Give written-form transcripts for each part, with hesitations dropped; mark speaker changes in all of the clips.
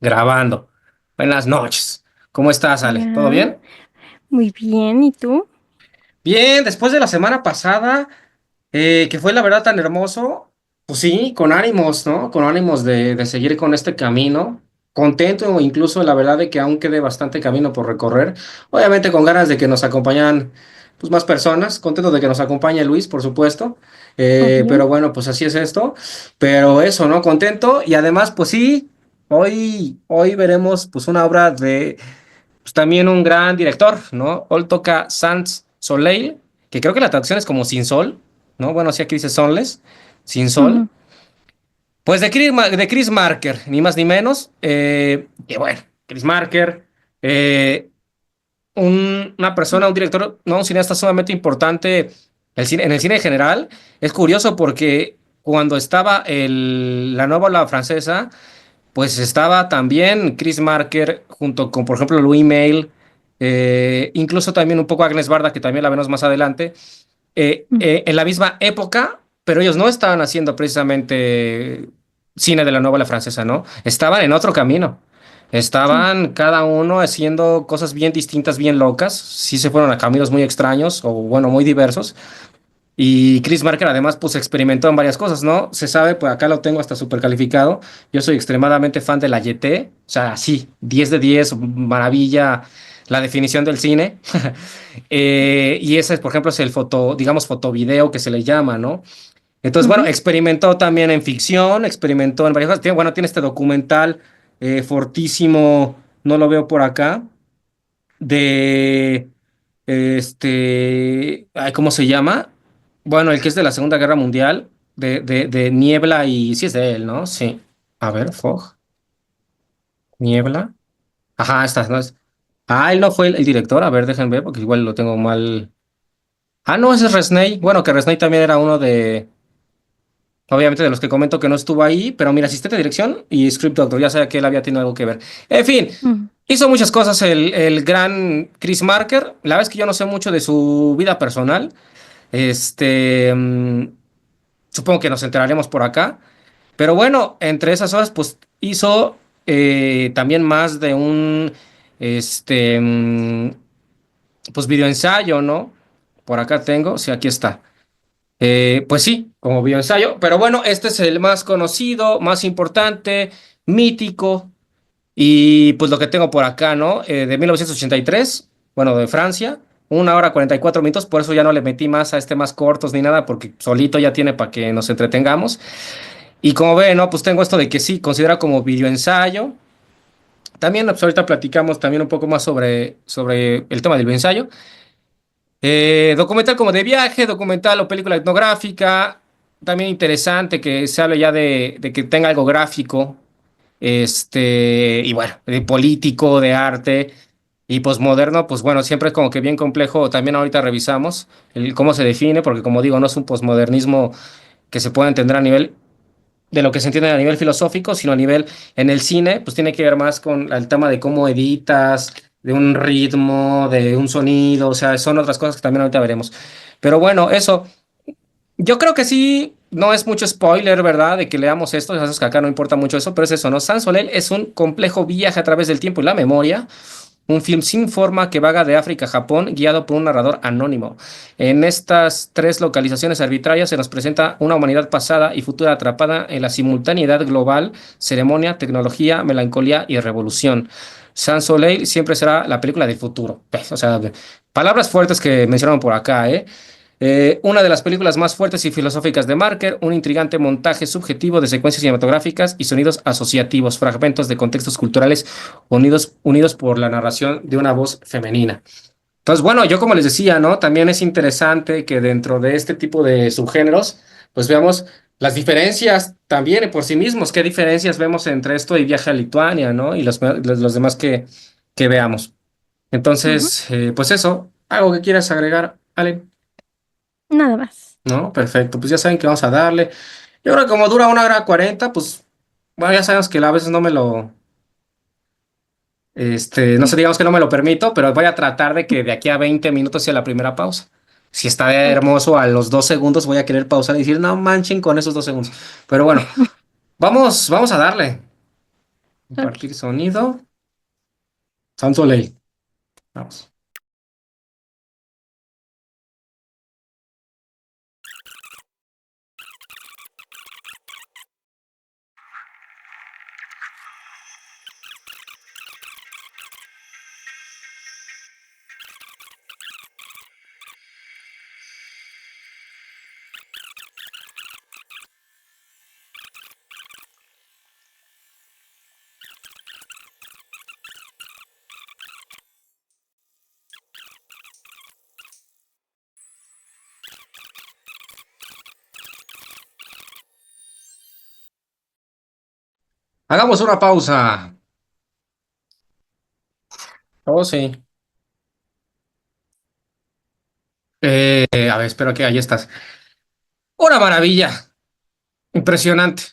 Speaker 1: Grabando. Buenas noches. ¿Cómo estás, Ale? ¿Todo
Speaker 2: Hola,
Speaker 1: bien?
Speaker 2: muy bien. ¿Y tú?
Speaker 1: Bien, después de la semana pasada, que fue la verdad tan hermoso, pues sí, con ánimos, ¿no? Con ánimos de seguir con este camino. Contento, incluso la verdad de que aún quede bastante camino por recorrer. Obviamente con ganas de que nos acompañaran pues, más personas. Contento de que nos acompañe Luis, por supuesto.
Speaker 2: Obvio.
Speaker 1: Pero bueno, pues así es esto. Pero eso, ¿no? Contento. Y además, pues sí, hoy veremos pues una obra de pues también un gran director, ¿no? Hoy toca Sans Soleil, que creo que la traducción es como Sin Sol, ¿no? Bueno, sí, aquí dice Sonless, Sin Sol.
Speaker 2: Ujú,
Speaker 1: Pues de Chris Marker, ni más ni menos. Y bueno, Chris Marker, eh, una persona, un director, no, un cineasta sumamente importante en el cine en general. Es curioso porque cuando estaba la nueva ola francesa, pues estaba también Chris Marker junto con, por ejemplo, Louis Malle, incluso también un poco Agnes Barda, que también la vemos más adelante,
Speaker 2: ujú.
Speaker 1: en la misma época, pero ellos no estaban haciendo precisamente cine de la novela francesa, ¿no? Estaban en otro camino.
Speaker 2: Sí.
Speaker 1: Estaban cada uno haciendo cosas bien distintas, bien locas. Sí se fueron a caminos muy extraños o, bueno, muy diversos. Y Chris Marker además pues experimentó en varias cosas, ¿no? Se sabe, pues acá lo tengo hasta súper calificado. Yo soy extremadamente fan de la YT, o sea, sí, 10 de 10, maravilla la definición del cine. Y ese, por ejemplo, es el foto, digamos, fotovideo que se le llama, ¿no? Entonces, bueno,
Speaker 2: Ujú.
Speaker 1: experimentó también en ficción, experimentó en varias cosas. Bueno, tiene este documental fortísimo, no lo veo por acá, de ay, ¿cómo se llama? Bueno, el que es de la Segunda Guerra Mundial, de Niebla y sí es de él, ¿no? Sí. A ver, Fog, Niebla. Ajá, esta, ¿no es? Ah, él no fue el director. A ver, déjenme ver, porque igual lo tengo mal. Ah, no, ese es Resnay. Bueno, que Resnay también era uno obviamente, de los que comento que no estuvo ahí, pero mira, asistente de dirección y script doctor, ya sabía que él había tenido algo que ver. En fin,
Speaker 2: Ujú.
Speaker 1: hizo muchas cosas el gran Chris Marker. La verdad es que yo no sé mucho de su vida personal. Este, supongo que nos enteraremos por acá. Pero bueno, entre esas horas, pues hizo también más de un, este, pues videoensayo, ¿no? Por acá tengo, sí, aquí está. Pues sí, como bioensayo, pero bueno, este es el más conocido, más importante, mítico, y pues lo que tengo por acá, ¿no? De 1983, bueno, de Francia, 1 hora 44 minutos, por eso ya no le metí más a más cortos ni nada, porque solito ya tiene para que nos entretengamos. Y como ve, ¿no? Pues tengo esto de que sí, considera como videoensayo. También, pues ahorita platicamos también un poco más sobre el tema del bioensayo. Documental como de viaje, documental o película etnográfica, también interesante que se hable ya de que tenga algo gráfico, y bueno, de político, de arte y posmoderno, pues bueno, siempre es como que bien complejo, también ahorita revisamos cómo se define, porque como digo, no es un posmodernismo que se pueda entender a nivel de lo que se entiende a nivel filosófico, sino a nivel en el cine, pues tiene que ver más con el tema de cómo editas, de un ritmo, de un sonido, o sea, son otras cosas que también ahorita veremos. Pero bueno, eso, yo creo que sí, no es mucho spoiler, ¿verdad? De que leamos esto, ya sabes que acá no importa mucho eso, pero es eso, ¿no? Sans Soleil es un complejo viaje a través del tiempo y la memoria, un film sin forma que vaga de África a Japón, guiado por un narrador anónimo. En estas tres localizaciones arbitrarias se nos presenta una humanidad pasada y futura atrapada en la simultaneidad global, ceremonia, tecnología, melancolía y revolución. Sans Soleil siempre será la película del futuro. O sea, palabras fuertes que mencionaron por acá, ¿eh? Una de las películas más fuertes y filosóficas de Marker, un intrigante montaje subjetivo de secuencias cinematográficas y sonidos asociativos, fragmentos de contextos culturales unidos por la narración de una voz femenina. Entonces, bueno, yo como les decía, ¿no? También es interesante que dentro de este tipo de subgéneros, pues veamos las diferencias también por sí mismos, qué diferencias vemos entre esto y Viaje a Lituania, ¿no? Y los demás que veamos.
Speaker 2: Ujú.
Speaker 1: Entonces, pues eso, algo que quieras agregar, Ale.
Speaker 2: Nada más.
Speaker 1: ¿No? Perfecto, pues ya saben que vamos a darle. Yo creo que como dura 1 hora 40, pues, bueno, ya sabemos que a veces no me lo, no sé, digamos que no me lo permito, pero voy a tratar de que de aquí a 20 minutos sea la primera pausa. Si está
Speaker 2: Ok.
Speaker 1: hermoso a los 2 segundos, voy a querer pausar y decir, no manchen con esos 2 segundos. Pero bueno, vamos a darle.
Speaker 2: Ok.
Speaker 1: Compartir sonido. Sans Soleil. Vamos. Hagamos una pausa. Oh, sí. A ver, espero que ahí estás. Una maravilla. Impresionante,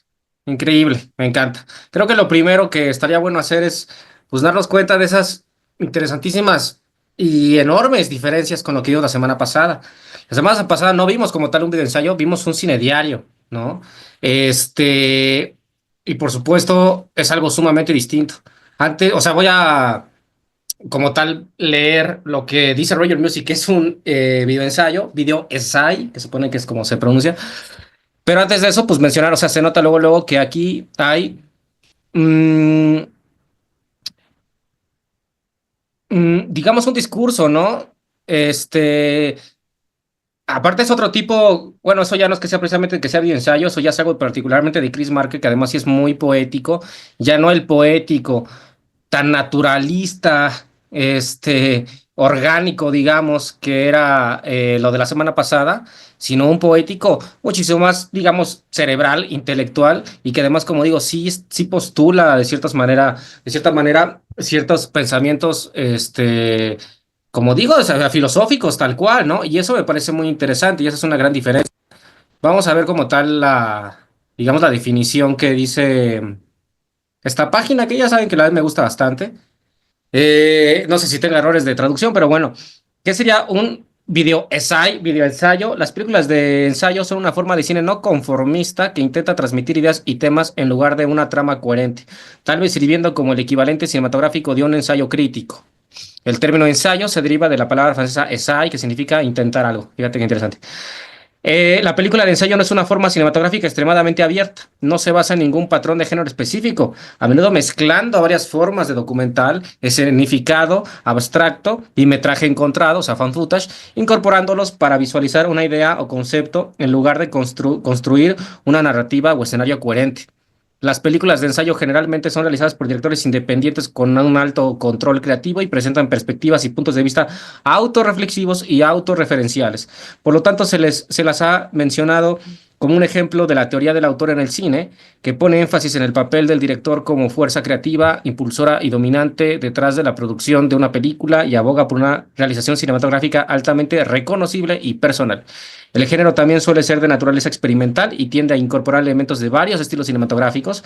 Speaker 1: increíble, me encanta. Creo que lo primero que estaría bueno hacer es pues darnos cuenta de esas interesantísimas y enormes diferencias con lo que vimos la semana pasada. La semana pasada no vimos como tal un video ensayo, vimos un cine diario, ¿no? Este, y por supuesto es algo sumamente distinto. Antes, o sea, voy a como tal leer lo que dice Roger Music, que es un video ensayo, video essay, que supone que es como se pronuncia, pero antes de eso, pues mencionar, o sea, se nota luego que aquí hay, mm, digamos, un discurso, ¿no? Este, aparte es otro tipo, bueno, eso ya no es que sea precisamente que sea de ensayo, eso ya es algo particularmente de Chris Marker, que además sí es muy poético, ya no el poético tan naturalista, orgánico, digamos, que era lo de la semana pasada, sino un poético muchísimo más, digamos, cerebral, intelectual, y que además, como digo, sí postula de cierta manera, ciertos pensamientos, como digo, o sea, filosóficos, tal cual, ¿no? Y eso me parece muy interesante, y esa es una gran diferencia. Vamos a ver como tal digamos, la definición que dice esta página, que ya saben que la vez me gusta bastante. No sé si tenga errores de traducción, pero bueno, ¿qué sería un video ensayo? Las películas de ensayo son una forma de cine no conformista que intenta transmitir ideas y temas en lugar de una trama coherente, tal vez sirviendo como el equivalente cinematográfico de un ensayo crítico. El término ensayo se deriva de la palabra francesa essai, que significa intentar algo. Fíjate qué interesante. La película de ensayo no es una forma cinematográfica extremadamente abierta, no se basa en ningún patrón de género específico, a menudo mezclando varias formas de documental, escenificado, abstracto y metraje encontrado, o sea, fan footage, incorporándolos para visualizar una idea o concepto en lugar de construir una narrativa o escenario coherente. Las películas de ensayo generalmente son realizadas por directores independientes con un alto control creativo y presentan perspectivas y puntos de vista autorreflexivos y autorreferenciales. Por lo tanto, se las ha mencionado como un ejemplo de la teoría del autor en el cine, que pone énfasis en el papel del director como fuerza creativa, impulsora y dominante detrás de la producción de una película y aboga por una realización cinematográfica altamente reconocible y personal. El género también suele ser de naturaleza experimental y tiende a incorporar elementos de varios estilos cinematográficos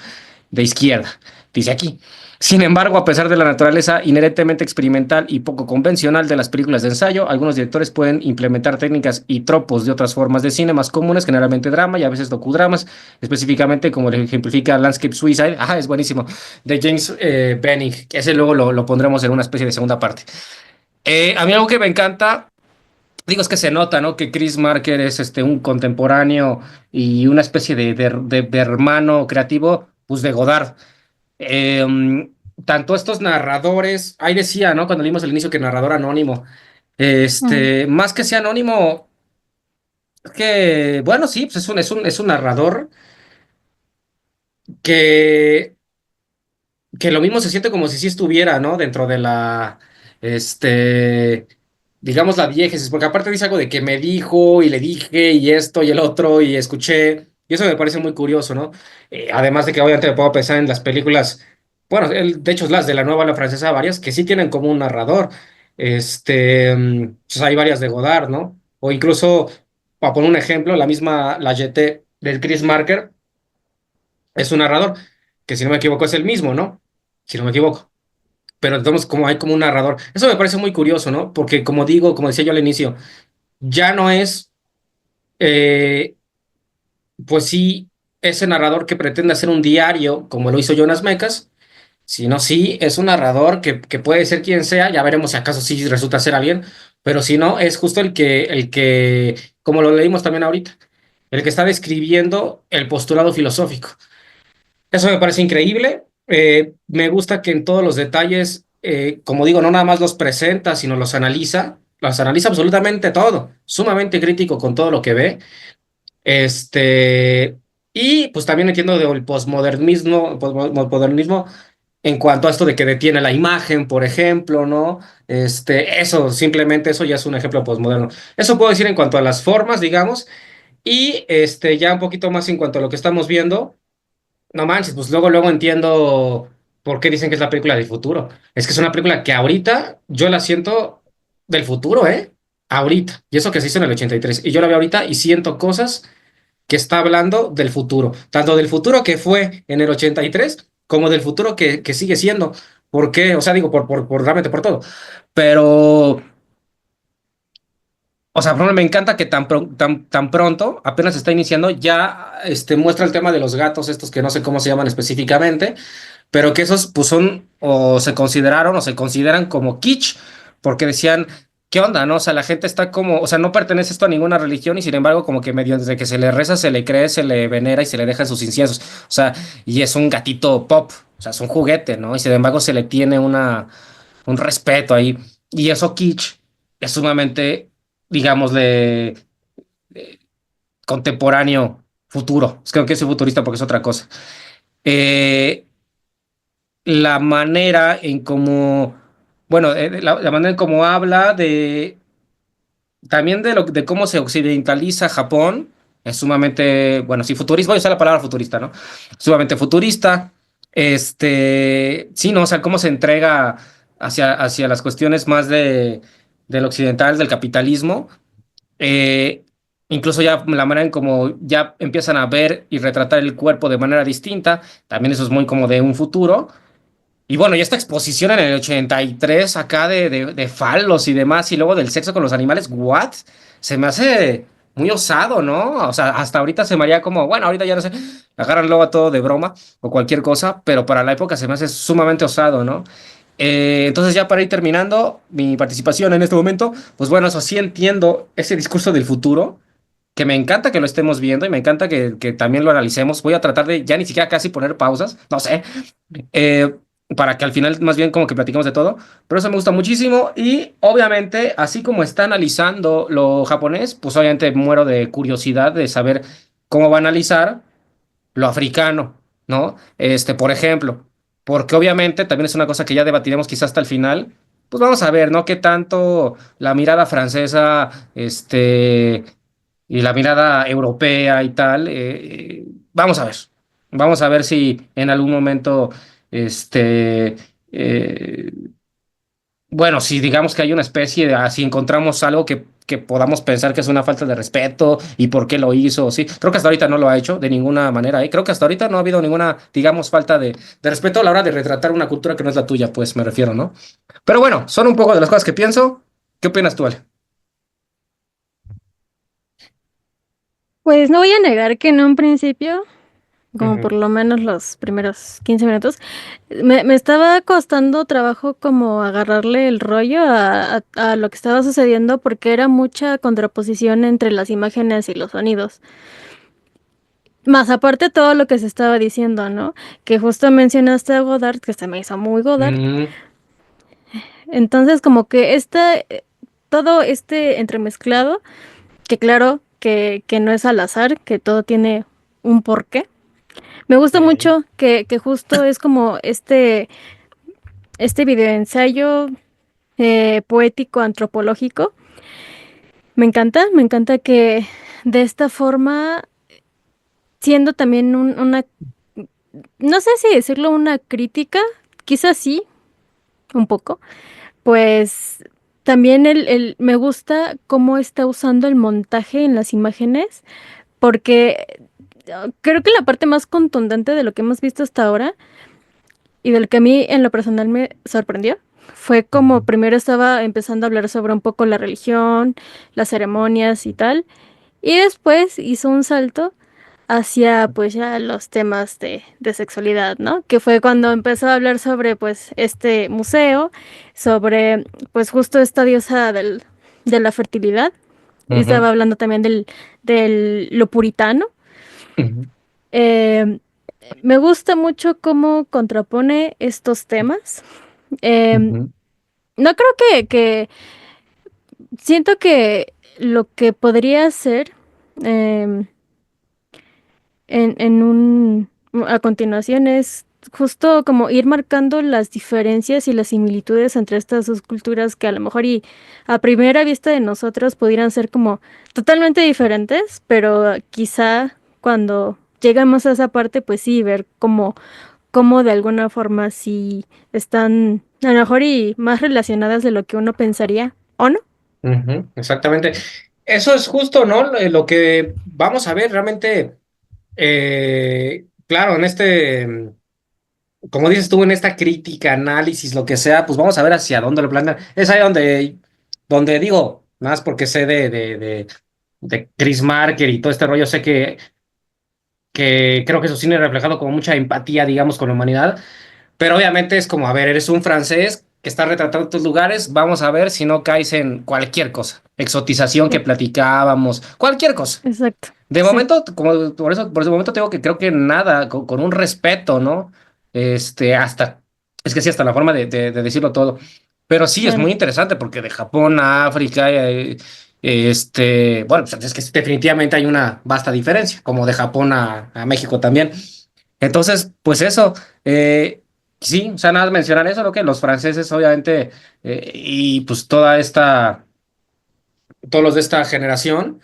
Speaker 1: de izquierda, dice aquí. Sin embargo, a pesar de la naturaleza inherentemente experimental y poco convencional de las películas de ensayo, algunos directores pueden implementar técnicas y tropos de otras formas de cine más comunes, generalmente drama y a veces docudramas, específicamente como lo ejemplifica Landscape Suicide, es buenísimo, de James Benning, que ese luego lo pondremos en una especie de segunda parte. A mí algo que me encanta, digo, es que se nota, ¿no? Que Chris Marker es un contemporáneo y una especie de hermano creativo, pues de Godard. Eh, Tanto estos narradores, ahí decía, ¿no? Cuando leímos al inicio que narrador anónimo,
Speaker 2: Mm,
Speaker 1: más que sea anónimo, que, bueno, sí, pues es un narrador que que lo mismo se siente como si sí estuviera, ¿no? Dentro de este, digamos, la diégesis, porque aparte dice algo de que me dijo y le dije y esto y el otro y escuché, y eso me parece muy curioso, ¿no? Además de que obviamente me puedo pensar en las películas, bueno, de hecho las de la nueva, la francesa, varias, que sí tienen como un narrador, pues hay varias de Godard, ¿no? O incluso, para poner un ejemplo, la misma La Jetée del Chris Marker es un narrador, que si no me equivoco es el mismo, ¿no? Si no me equivoco. Pero entonces como hay como un narrador. Eso me parece muy curioso, ¿no? Porque como digo, como decía yo al inicio, ya no es, eh, pues sí, ese narrador que pretende hacer un diario, como lo hizo Jonas Mekas, Si no, sí, es un narrador que puede ser quien sea, ya veremos si acaso sí resulta ser alguien, pero si no, es justo como lo leímos también ahorita, el que está describiendo el postulado filosófico. Eso me parece increíble. Me gusta que en todos los detalles, como digo, no nada más los presenta, sino los analiza absolutamente todo, sumamente crítico con todo lo que ve. Este, y pues también entiendo del posmodernismo en cuanto a esto de que detiene la imagen, por ejemplo, ¿no? Eso, simplemente eso ya es un ejemplo posmoderno. Eso puedo decir en cuanto a las formas, digamos, y ya un poquito más en cuanto a lo que estamos viendo. No manches, pues luego entiendo por qué dicen que es la película del futuro. Es que es una película que ahorita yo la siento del futuro, ¿eh? Ahorita. Y eso que se hizo en el 83. Y yo la veo ahorita y siento cosas que está hablando del futuro. Tanto del futuro que fue en el 83 como del futuro que sigue siendo. ¿Por qué? O sea, digo, realmente por todo. Pero o sea, por ejemplo, me encanta que tan pronto, apenas está iniciando, ya muestra el tema de los gatos, estos que no sé cómo se llaman específicamente, pero que esos pues son o se consideraron o se consideran como kitsch, porque decían, ¿qué onda, no? O sea, la gente está como, o sea, no pertenece esto a ninguna religión y sin embargo como que medio desde que se le reza, se le cree, se le venera y se le dejan sus inciensos. O sea, y es un gatito pop, o sea, es un juguete, ¿no? Y sin embargo se le tiene un respeto ahí. Y eso kitsch es sumamente, digámosle, contemporáneo, futuro. Es que no quiero ser futurista porque es otra cosa. Eh, la manera en cómo, bueno, la manera en cómo habla también de cómo se occidentaliza Japón, es sumamente, bueno, sí, futurista, voy a usar la palabra futurista, ¿no? Sumamente futurista. Sí, ¿no? O sea, cómo se entrega hacia las cuestiones más del occidental, del capitalismo. eh, Incluso ya la manera en cómo ya empiezan a ver y retratar el cuerpo de manera distinta, también eso es muy como de un futuro. Y bueno, y esta exposición en el 83 acá de falos y demás, y luego del sexo con los animales, ¿what? Se me hace muy osado, ¿no? O sea, hasta ahorita se me haría como, bueno, ahorita ya no sé, agarran luego a todo de broma o cualquier cosa, pero para la época se me hace sumamente osado, ¿no? Entonces ya para ir terminando mi participación en este momento, pues bueno, eso sí entiendo ese discurso del futuro, que me encanta que lo estemos viendo y me encanta que también lo analicemos. Voy a tratar de ya ni siquiera casi poner pausas, no sé, eh, para que al final más bien como que platiquemos de todo, pero eso me gusta muchísimo y obviamente así como está analizando lo japonés, pues obviamente muero de curiosidad de saber cómo va a analizar lo africano, ¿no? Por ejemplo, porque obviamente también es una cosa que ya debatiremos quizás hasta el final, pues vamos a ver, ¿no? Qué tanto la mirada francesa, y la mirada europea y tal, vamos a ver si en algún momento, este, eh, bueno, si digamos que hay una especie de, si encontramos algo que podamos pensar que es una falta de respeto y por qué lo hizo, sí, creo que hasta ahorita no lo ha hecho de ninguna manera, ¿eh? Creo que hasta ahorita no ha habido ninguna, digamos, falta de respeto a la hora de retratar una cultura que no es la tuya, pues me refiero, ¿no? Pero bueno, son un poco de las cosas que pienso. ¿Qué opinas tú, Ale?
Speaker 2: Pues no voy a negar que en un principio, como
Speaker 1: Ujú.
Speaker 2: por lo menos los primeros 15 minutos, me estaba costando trabajo como agarrarle el rollo a lo que estaba sucediendo porque era mucha contraposición entre las imágenes y los sonidos. Más aparte todo lo que se estaba diciendo, ¿no? Que justo mencionaste a Godard, que se me hizo muy Godard.
Speaker 1: Mm,
Speaker 2: Entonces como que todo este entremezclado, que claro que no es al azar, que todo tiene un porqué. Me gusta
Speaker 1: ok.
Speaker 2: mucho que justo es como este videoensayo poético antropológico. Me encanta que de esta forma, siendo también no sé si decirlo una crítica, quizás sí, un poco, pues también me gusta cómo está usando el montaje en las imágenes, porque creo que la parte más contundente de lo que hemos visto hasta ahora y de lo que a mí en lo personal me sorprendió fue como primero estaba empezando a hablar sobre un poco la religión, las ceremonias y tal, y después hizo un salto hacia pues ya los temas de sexualidad, ¿no? Que fue cuando empezó a hablar sobre pues este museo, sobre pues justo esta diosa de la fertilidad, y
Speaker 1: Ujú,
Speaker 2: estaba hablando también del lo puritano.
Speaker 1: ujú,
Speaker 2: Eh, Me gusta mucho cómo contrapone estos temas. Eh,
Speaker 1: ujú,
Speaker 2: no creo que siento que lo que podría ser em, en a continuación es justo como ir marcando las diferencias y las similitudes entre estas dos culturas que a lo mejor y a primera vista de nosotros pudieran ser como totalmente diferentes, pero quizá cuando llegamos a esa parte, pues sí, ver cómo de alguna forma sí están a lo mejor y más relacionadas de lo que uno pensaría, ¿o no?
Speaker 1: ujú, exactamente. Eso es justo, ¿no? Lo que vamos a ver realmente, claro, en como dices tú, en esta crítica, análisis, lo que sea, pues vamos a ver hacia dónde lo plantean. Es ahí donde digo, más porque sé de Chris Marker y todo este rollo, sé que creo que su cine ha reflejado como mucha empatía, digamos, con la humanidad. Pero obviamente es como, a ver, eres un francés que está retratando tus lugares, vamos a ver si no caes en cualquier cosa. Exotización que
Speaker 2: Sí,
Speaker 1: platicábamos, cualquier cosa.
Speaker 2: exacto,
Speaker 1: De
Speaker 2: sí,
Speaker 1: momento, como por ese momento tengo que creo que nada, con un respeto, ¿no? Hasta, es que sí, hasta la forma de decirlo todo. Pero sí, es
Speaker 2: claro.
Speaker 1: muy interesante porque de Japón a África, bueno, pues es que definitivamente hay una vasta diferencia, como de Japón a México también. Entonces, pues eso, sí, o sea, nada más mencionar eso, lo que los franceses, obviamente, y pues todos los de esta generación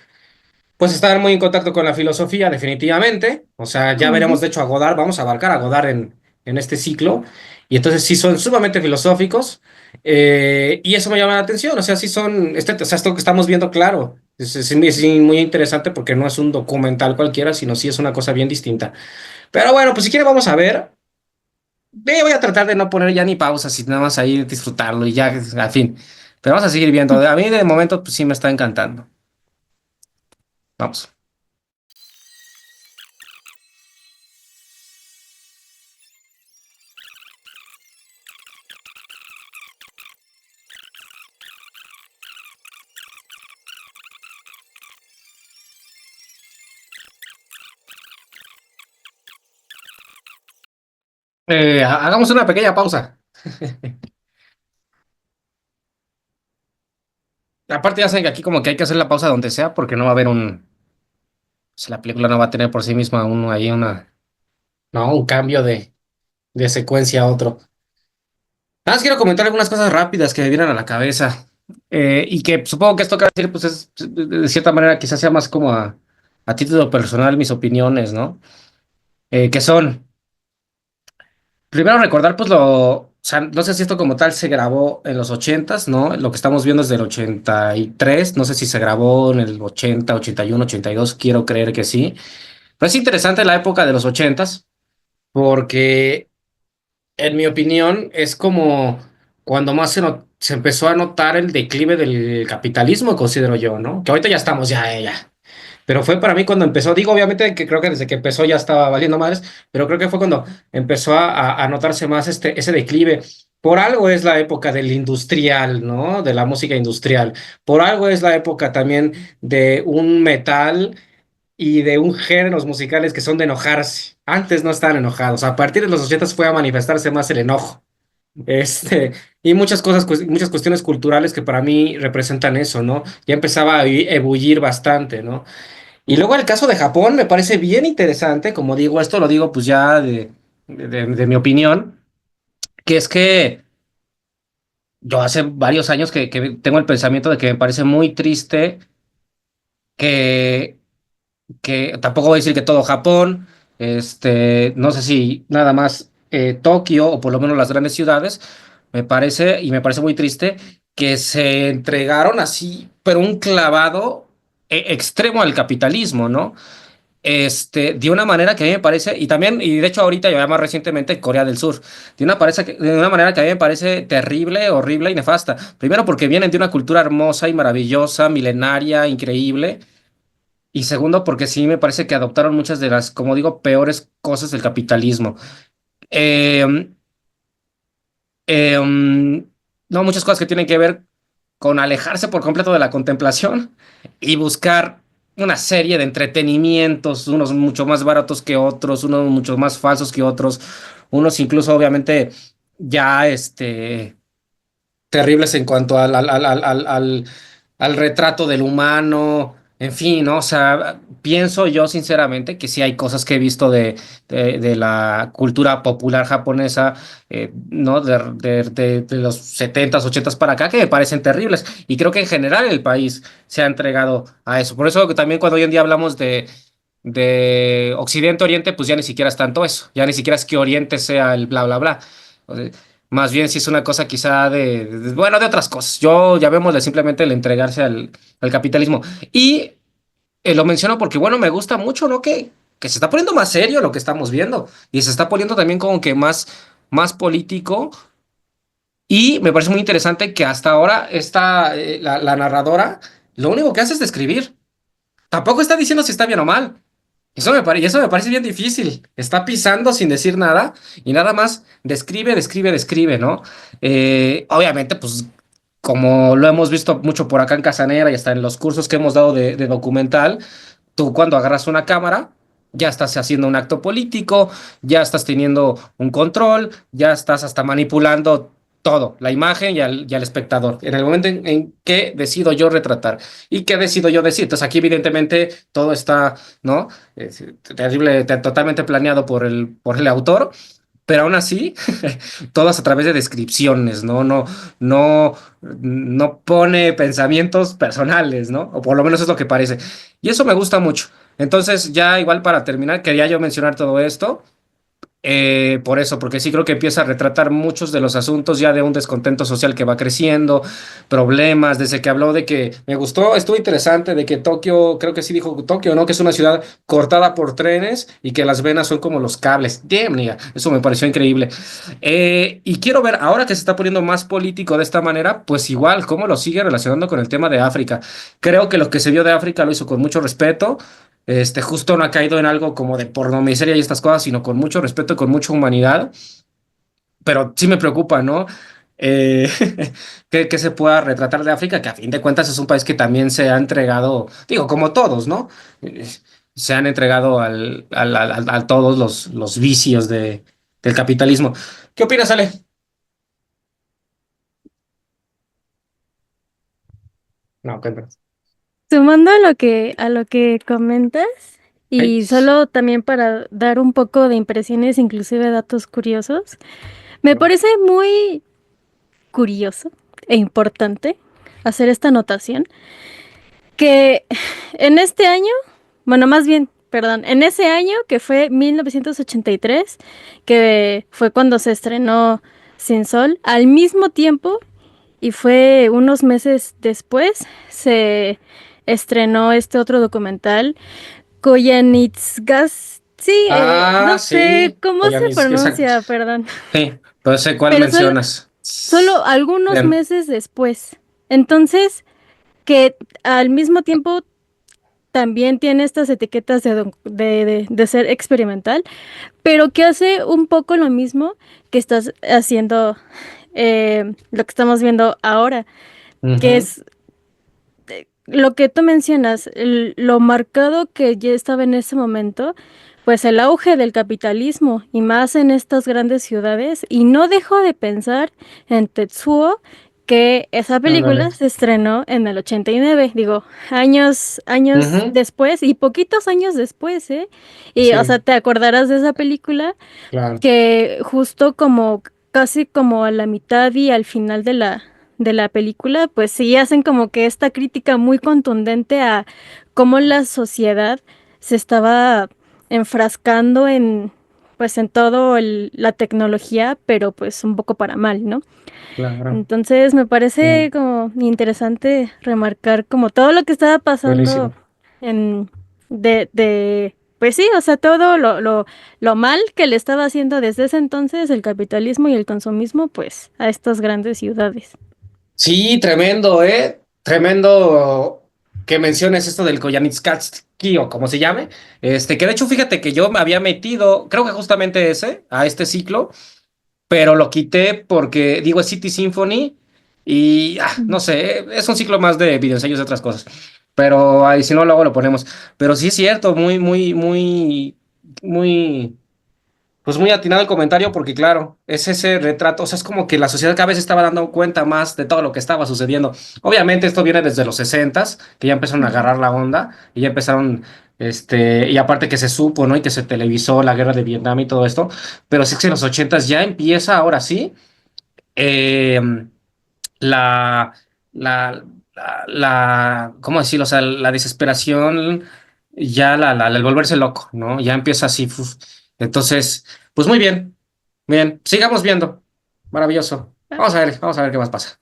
Speaker 1: pues estar muy en contacto con la filosofía, definitivamente. O sea, ya veremos,
Speaker 2: Ujú,
Speaker 1: de hecho, a Godard, vamos a abarcar a Godard en este ciclo. Y entonces sí son sumamente filosóficos. Y eso me llama la atención. O sea, sí son, o sea, esto que estamos viendo, claro, es muy interesante porque no es un documental cualquiera, sino sí es una cosa bien distinta. Pero bueno, pues si quiere vamos a ver. Voy a tratar de no poner ya ni pausas y nada más ahí disfrutarlo y ya, al fin. Pero vamos a seguir viendo. A mí de momento pues sí me está encantando. Vamos. Hagamos una pequeña pausa. Aparte ya saben que aquí como que hay que hacer la pausa donde sea porque no va a haber si la película no va a tener por sí misma no, un cambio de secuencia a otro. Nada más quiero comentar algunas cosas rápidas que me vienen a la cabeza y que supongo que esto que voy a decir pues es de cierta manera quizás sea más como a título personal mis opiniones, ¿no? Que son, primero recordar pues o sea, no sé si esto como tal se grabó en los ochentas, ¿no? Lo que estamos viendo es del 83, no sé si se grabó en el 80, 81, 82, quiero creer que sí. Pero es interesante la época de los ochentas, porque en mi opinión es como cuando más se empezó a notar el declive del capitalismo, considero yo, ¿no? Que ahorita ya estamos, ya. Pero fue para mí cuando empezó, digo, obviamente que creo que desde que empezó ya estaba valiendo madres, pero creo que fue cuando empezó a notarse más ese declive. Por algo es la época del industrial, ¿no? De la música industrial. Por algo es la época también de un metal y de un géneros musicales que son de enojarse. Antes no estaban enojados. A partir de los 80 fue a manifestarse más el enojo. Y muchas cosas, muchas cuestiones culturales que para mí representan eso, ¿no? Ya empezaba a ebullir bastante, ¿no? Y luego el caso de Japón me parece bien interesante, como digo, esto lo digo pues ya de mi opinión, que es que yo hace varios años que tengo el pensamiento de que me parece muy triste que tampoco voy a decir que todo Japón, no sé si nada más Tokio o por lo menos las grandes ciudades, me parece muy triste que se entregaron así, pero un clavado extremo al capitalismo, ¿no? De una manera que a mí me parece, y también, y de hecho ahorita, ya más recientemente, Corea del Sur, de una manera que a mí me parece terrible, horrible y nefasta. Primero porque vienen de una cultura hermosa y maravillosa, milenaria, increíble Y segundo, porque sí me parece que adoptaron muchas de las, como digo, peores cosas del capitalismo. Eh, no, muchas cosas que tienen que ver con alejarse por completo de la contemplación y buscar una serie de entretenimientos, unos mucho más baratos que otros, unos mucho más falsos que otros, unos incluso obviamente ya terribles en cuanto al retrato del humano, en fin, ¿no? O sea, pienso yo sinceramente que sí hay cosas que he visto de la cultura popular japonesa, ¿no? De los 70s, 80s para acá, que me parecen terribles. Y creo que en general el país se ha entregado a eso. Por eso que también cuando hoy en día hablamos de Occidente, Oriente, pues ya ni siquiera es tanto eso, ya ni siquiera es que Oriente sea el bla, bla, bla. O sea, más bien si es una cosa quizá bueno, de otras cosas. Yo llamémosle simplemente el entregarse al capitalismo. Y lo menciono porque, bueno, me gusta mucho, ¿no? Que se está poniendo más serio lo que estamos viendo. Y se está poniendo también como que más político. Y me parece muy interesante que hasta ahora la narradora lo único que hace es describir. Tampoco está diciendo si está bien o mal. Y eso me parece bien difícil. Está pisando sin decir nada y nada más describe, describe, describe, ¿no? Obviamente, pues como lo hemos visto mucho por acá en Casanera y hasta en los cursos que hemos dado de documental, tú cuando agarras una cámara, ya estás haciendo un acto político, ya estás teniendo un control, ya estás hasta manipulando todo, la imagen y al espectador, en el momento en que decido yo retratar y qué decido yo decir. Entonces aquí evidentemente todo está, ¿no? Terrible, totalmente planeado por el autor, pero aún así, todas a través de descripciones, ¿no? No pone pensamientos personales, ¿no? O por lo menos es lo que parece. Y eso me gusta mucho. Entonces, ya igual para terminar, quería yo mencionar todo esto. Por eso, porque sí creo que empieza a retratar muchos de los asuntos ya de un descontento social que va creciendo, problemas, desde que habló de que me gustó, estuvo interesante, de que Tokio, creo que sí dijo Tokio, ¿no? Que es una ciudad cortada por trenes y que las venas son como los cables. Damn, nigga, eso me pareció increíble. Y quiero ver, ahora que se está poniendo más político de esta manera, pues igual, cómo lo sigue relacionando con el tema de África. Creo que lo que se vio de África lo hizo con mucho respeto. Justo no ha caído en algo como de pornomiseria y estas cosas, sino con mucho respeto y con mucha humanidad. Pero sí me preocupa, ¿no? Eh, que se pueda retratar de África, que a fin de cuentas es un país que también se ha entregado, digo, como todos, ¿no? Se han entregado a todos los vicios del capitalismo. ¿Qué opinas, Ale? No, cuéntanos.
Speaker 2: Sumando a lo que comentas,
Speaker 1: Ay.
Speaker 2: y solo también para dar un poco de impresiones, inclusive datos curiosos, me parece muy curioso e importante hacer esta anotación que en este año, bueno, más bien, perdón, en ese año que fue 1983, que fue cuando se estrenó Sin Sol, al mismo tiempo, y fue unos meses después, se estrenó este otro documental, Koyanitsgas. Sí,
Speaker 1: Ah,
Speaker 2: no sé
Speaker 1: sí.
Speaker 2: cómo se
Speaker 1: Oyanis, exacto.
Speaker 2: pronuncia, perdón,
Speaker 1: Sí, pero sé cuál
Speaker 2: pero
Speaker 1: mencionas.
Speaker 2: solo algunos
Speaker 1: Bien.
Speaker 2: meses después. Entonces, que al mismo tiempo también tiene estas etiquetas de ser experimental, pero que hace un poco lo mismo que estás haciendo, lo que estamos viendo ahora, que
Speaker 1: Ujú.
Speaker 2: es lo que tú mencionas, lo marcado que ya estaba en ese momento, pues el auge del capitalismo y más en estas grandes ciudades. Y no dejo de pensar en Tetsuo, que esa
Speaker 1: Ándale.
Speaker 2: película se estrenó en el 89, digo, años
Speaker 1: Ujú.
Speaker 2: después y poquitos años después, ¿eh? Y, o sea,
Speaker 1: Sí,
Speaker 2: te acordarás de esa película
Speaker 1: claro.
Speaker 2: que justo como casi como a la mitad y al final de la película, pues sí hacen como que esta crítica muy contundente a cómo la sociedad se estaba enfrascando en pues en todo la tecnología, pero pues un poco para mal, ¿no?
Speaker 1: Claro.
Speaker 2: Entonces me parece
Speaker 1: Bien.
Speaker 2: como interesante remarcar como todo lo que estaba pasando
Speaker 1: Buenísimo.
Speaker 2: en pues sí, o sea, todo lo mal que le estaba haciendo desde ese entonces el capitalismo y el consumismo, pues, a estas grandes ciudades.
Speaker 1: Sí, tremendo, ¿eh? Tremendo. que menciones esto del Koyaanisqatsi o como se llame, que de hecho fíjate que yo me había metido, creo que justamente ese, a este ciclo, pero lo quité porque, digo, es City Symphony y,
Speaker 2: Mm.
Speaker 1: no sé, es un ciclo más de videoensayos y otras cosas, pero ahí si no, luego lo ponemos. Pero sí es cierto, muy... Pues muy atinado el comentario porque claro, es ese retrato, o sea, es como que la sociedad cada vez estaba dando cuenta más de todo lo que estaba sucediendo. Obviamente esto viene desde los sesentas, que ya empezaron a
Speaker 2: Ujú.
Speaker 1: agarrar la onda y ya empezaron, y aparte que se supo, ¿no? Y que se televisó la guerra de Vietnam y todo esto, pero sí que en los ochentas ya empieza ahora sí eh, la, ¿cómo decirlo? O sea, la desesperación, ya el volverse loco, ¿no? Ya empieza así. Uf. Entonces, pues muy bien, bien, sigamos viendo. Maravilloso. Vamos a ver qué más pasa.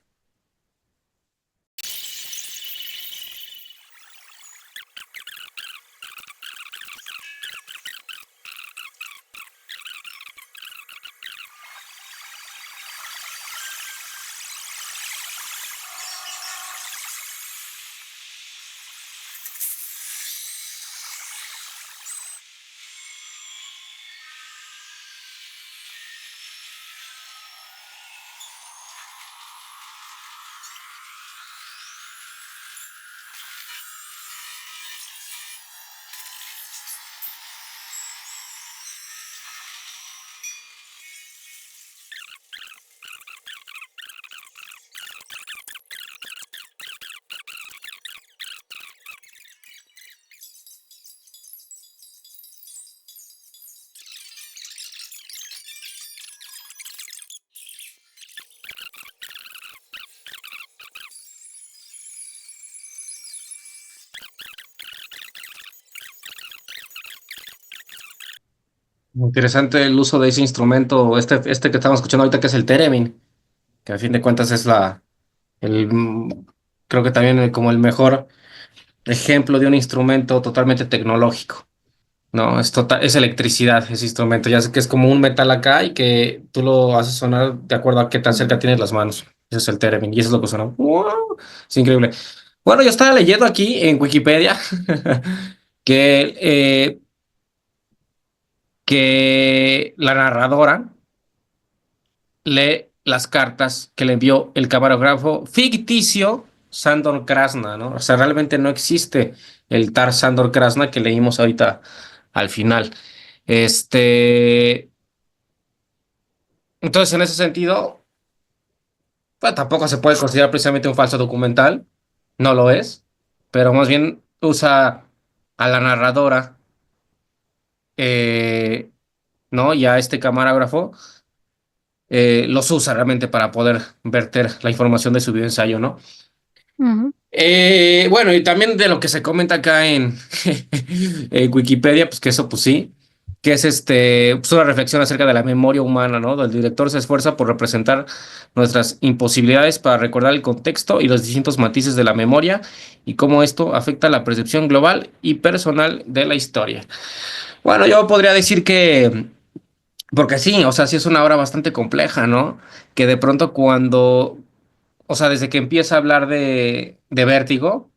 Speaker 1: Interesante el uso de ese instrumento, que estamos escuchando ahorita, que es el theremin, que a fin de cuentas es el, creo que también como el mejor ejemplo de un instrumento totalmente tecnológico. No, es electricidad ese instrumento. Ya sé que es como un metal acá y que tú lo haces sonar de acuerdo a qué tan cerca tienes las manos. Ese es el theremin y eso es lo que suena. ¡Wow! Es increíble. Bueno, yo estaba leyendo aquí en Wikipedia que, que la narradora lee las cartas que le envió el camarógrafo ficticio Sandor Krasna, ¿no? O sea, realmente no existe el Tar Sandor Krasna que leímos ahorita al final. Este, entonces, en ese sentido, pues tampoco se puede considerar precisamente un falso documental, no lo es, pero más bien usa a la narradora, eh, ¿no? Y a este camarógrafo, los usa realmente para poder verter la información de su video ensayo, ¿no?
Speaker 2: Ujú.
Speaker 1: Bueno, y también de lo que se comenta acá en Wikipedia, pues que eso, pues sí, que es pues una reflexión acerca de la memoria humana, ¿no? El director se esfuerza por representar nuestras imposibilidades para recordar el contexto y los distintos matices de la memoria y cómo esto afecta la percepción global y personal de la historia. Bueno, yo podría decir que, porque sí, o sea, sí es una obra bastante compleja, ¿no? Que de pronto cuando, o sea, desde que empieza a hablar de Vértigo,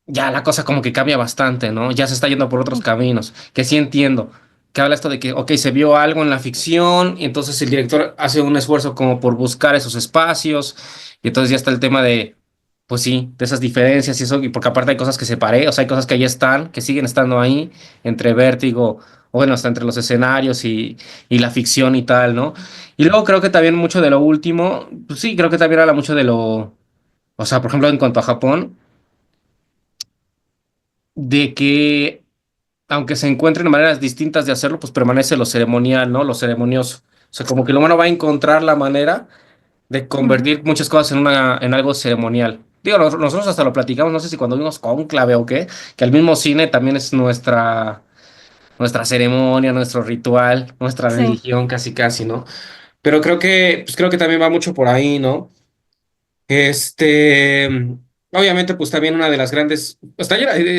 Speaker 1: ya la cosa como que cambia bastante, ¿no? Ya se está yendo por otros caminos, que sí entiendo, que habla esto de que, ok, se vio algo en la ficción, y entonces el director hace un esfuerzo como por buscar esos espacios, y entonces ya está el tema de, pues sí, de esas diferencias y eso, y porque aparte hay cosas que separé, o sea, hay cosas que ahí están, que siguen estando ahí, entre Vértigo, o bueno, hasta entre los escenarios y la ficción y tal, ¿no? Y luego creo que también mucho de lo último, pues sí, creo que también habla mucho de lo, o sea, por ejemplo, en cuanto a Japón, de que aunque se encuentren maneras distintas de hacerlo, pues permanece lo ceremonial, ¿no? Lo ceremonioso. O sea, como que el humano va a encontrar la manera de
Speaker 2: Ujú.
Speaker 1: convertir muchas cosas en algo ceremonial. Digo, nosotros hasta lo platicamos, no sé si cuando vimos Cónclave o qué, que el mismo cine también es nuestra ceremonia, nuestro ritual, nuestra
Speaker 2: Sí.
Speaker 1: religión, casi casi, ¿no? Pero pues creo que también va mucho por ahí, ¿no? Este, obviamente, pues también una de las grandes,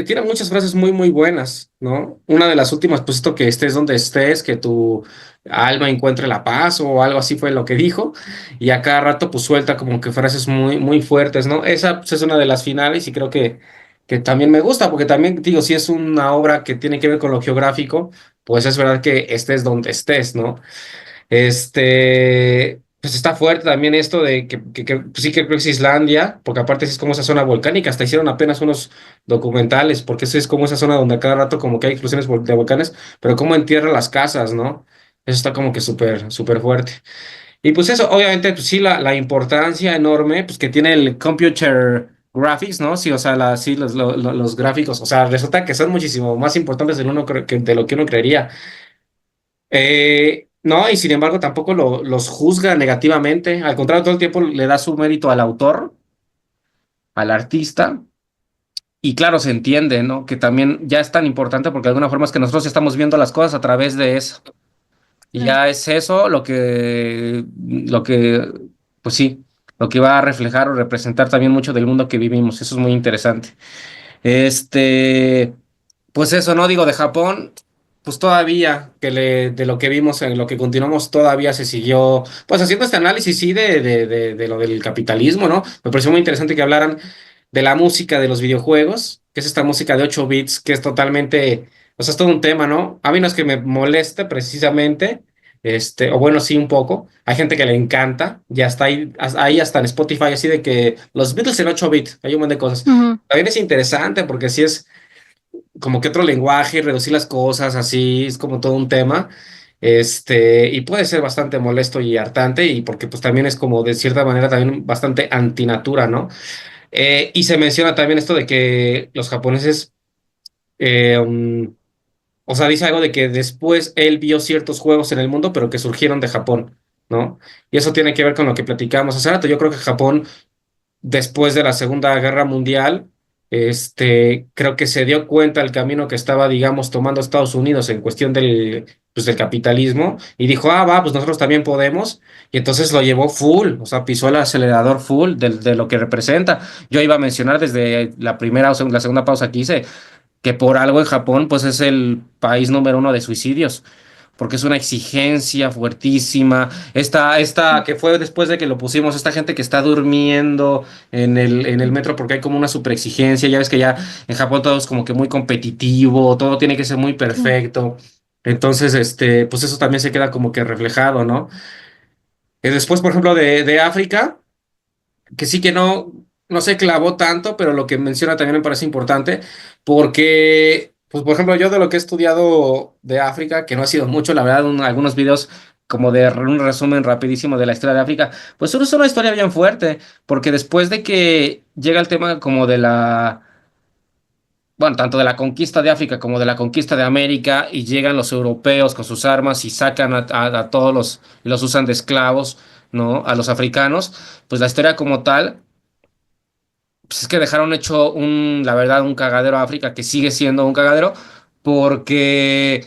Speaker 1: tiene muchas frases muy buenas, ¿no? Una de las últimas, pues esto que estés donde estés, que tu alma encuentre la paz o algo así fue lo que dijo, y a cada rato pues suelta como que frases muy fuertes, ¿no? Esa pues, es una de las finales y creo que que también me gusta, porque también digo, si es una obra que tiene que ver con lo geográfico, pues es verdad que estés donde estés, ¿no? Pues está fuerte también esto de pues sí que creo que es Islandia, porque aparte es como esa zona volcánica, hasta hicieron apenas unos documentales, porque eso es como esa zona donde a cada rato como que hay explosiones de volcanes, pero como entierra las casas, ¿no? Eso está como que súper, súper fuerte. Y pues eso, obviamente, pues sí, la importancia enorme, pues que tiene el computer graphics, ¿no? Sí, o sea, sí, los gráficos, o sea, resulta que son muchísimo más importantes de lo que uno creería. No, y sin embargo tampoco los juzga negativamente, al contrario, todo el tiempo le da su mérito al autor, al artista, y claro, se entiende, ¿no? Que también ya es tan importante porque de alguna forma es que nosotros estamos viendo las cosas a través de eso. Y
Speaker 2: Claro.
Speaker 1: ya es eso pues sí, lo que va a reflejar o representar también mucho del mundo que vivimos. Eso es muy interesante. Este, pues eso, ¿no? Digo, de Japón, pues todavía, de lo que vimos, en lo que continuamos, todavía se siguió, pues haciendo este análisis, sí, de lo del capitalismo, ¿no? Me pareció muy interesante que hablaran de la música de los videojuegos, que es esta música de 8 bits, que es totalmente, o sea, es todo un tema, ¿no? A mí no es que me moleste precisamente, o bueno, sí, un poco. Hay gente que le encanta, ya está ahí hasta en Spotify, así de que los Beatles en 8 bits, hay un montón de cosas.
Speaker 2: Ujú,
Speaker 1: También es interesante porque sí es como que otro lenguaje, reducir las cosas, así, es como todo un tema. Y puede ser bastante molesto y hartante, y porque pues también es como de cierta manera también bastante antinatura, ¿no? Y se menciona también esto de que los japoneses, eh, um, o sea, dice algo de que después él vio ciertos juegos en el mundo, pero que surgieron de Japón, ¿no? Y eso tiene que ver con lo que platicamos hace rato. Yo creo que Japón después de la Segunda Guerra Mundial, creo que se dio cuenta del camino que estaba, digamos, tomando Estados Unidos en cuestión pues, del capitalismo y dijo, ah, va, pues nosotros también podemos. Y entonces lo llevó full, o sea, pisó el acelerador full de lo que representa. Yo iba a mencionar desde la primera o la segunda pausa que hice, que por algo en Japón, pues es el país número uno de suicidios, porque es una exigencia fuertísima. Esta que fue después de que lo pusimos, esta gente que está durmiendo en el metro porque hay como una super exigencia. Ya ves que ya en Japón todo es como que muy competitivo, todo tiene que ser muy
Speaker 2: sí,
Speaker 1: perfecto. Entonces, pues eso también se queda como que reflejado, ¿no? Después, por ejemplo, de África que sí que no se clavó tanto, pero lo que menciona también me parece importante, porque, pues, por ejemplo, yo de lo que he estudiado de África, que no ha sido mucho, la verdad, algunos videos como de un resumen rapidísimo de la historia de África, pues es una historia bien fuerte, porque después de que llega el tema como bueno, tanto de la conquista de África como de la conquista de América, y llegan los europeos con sus armas y sacan a todos y los usan de esclavos, ¿no? A los africanos, pues la historia como tal pues es que dejaron hecho la verdad, un cagadero a África que sigue siendo un cagadero, porque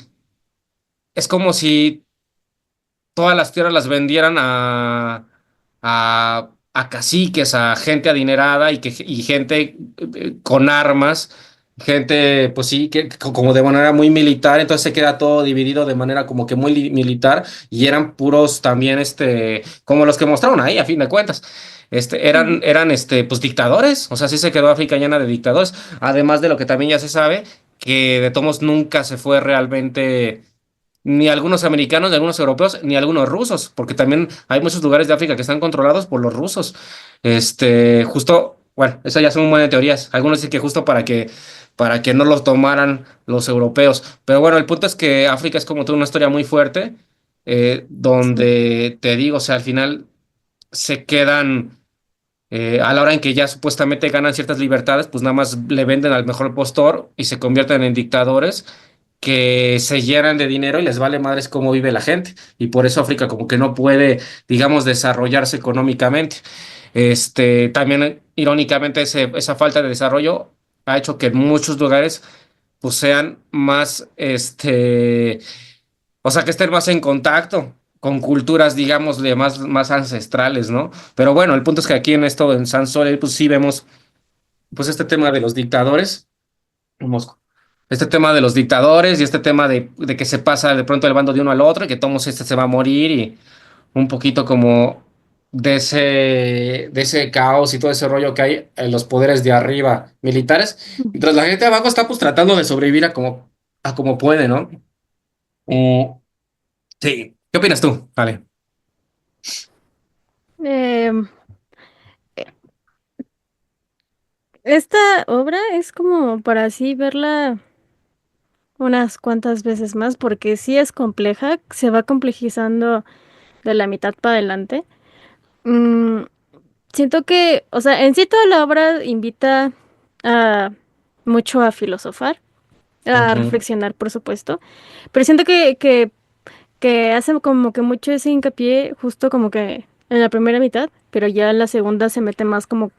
Speaker 1: es como si todas las tierras las vendieran a caciques, a gente adinerada y gente con armas, gente, pues sí, que como de manera muy militar, entonces se queda todo dividido de manera como que muy militar y eran puros también, como los que mostraron ahí, a fin de cuentas.
Speaker 2: ujú,
Speaker 1: Pues dictadores, o sea, sí se quedó África llena de dictadores, además de lo que también ya se sabe, que de todos nunca se fue realmente ni algunos americanos, ni algunos europeos, ni algunos rusos, porque también hay muchos lugares de África que están controlados por los rusos. Justo, bueno, eso ya son un buen de teorías. Algunos dicen que justo para que no los tomaran los europeos. Pero bueno, el punto es que África es como toda una historia muy fuerte,
Speaker 2: sí,
Speaker 1: donde te digo, o sea, al final se quedan a la hora en que ya supuestamente ganan ciertas libertades, pues nada más le venden al mejor postor y se convierten en dictadores que se llenan de dinero y les vale madres cómo vive la gente. Y por eso África como que no puede, digamos, desarrollarse económicamente. También, irónicamente, esa falta de desarrollo ha hecho que en muchos lugares pues sean más, o sea, que estén más en contacto con culturas, digamos, más ancestrales, ¿no? Pero bueno, el punto es que aquí en esto, en San Soleil, pues sí vemos, pues este tema de los dictadores, vemos este tema de los dictadores y este tema de que se pasa de pronto el bando de uno al otro y que todos se va a morir y un poquito como... de ese caos y todo ese rollo que hay en los poderes de arriba militares, mientras la gente de abajo está pues tratando de sobrevivir a como puede, ¿no? Eh, sí, ¿qué opinas tú? Vale.
Speaker 2: Em, Esta obra es como para así verla unas cuantas veces más, porque sí es compleja, se va complejizando de la mitad para adelante. Mm, Siento que, o sea, en sí toda la obra invita a mucho a filosofar, a
Speaker 1: Ujú.
Speaker 2: reflexionar, por supuesto, pero siento que hace como que mucho ese hincapié justo como que en la primera mitad, pero ya en la segunda se mete más como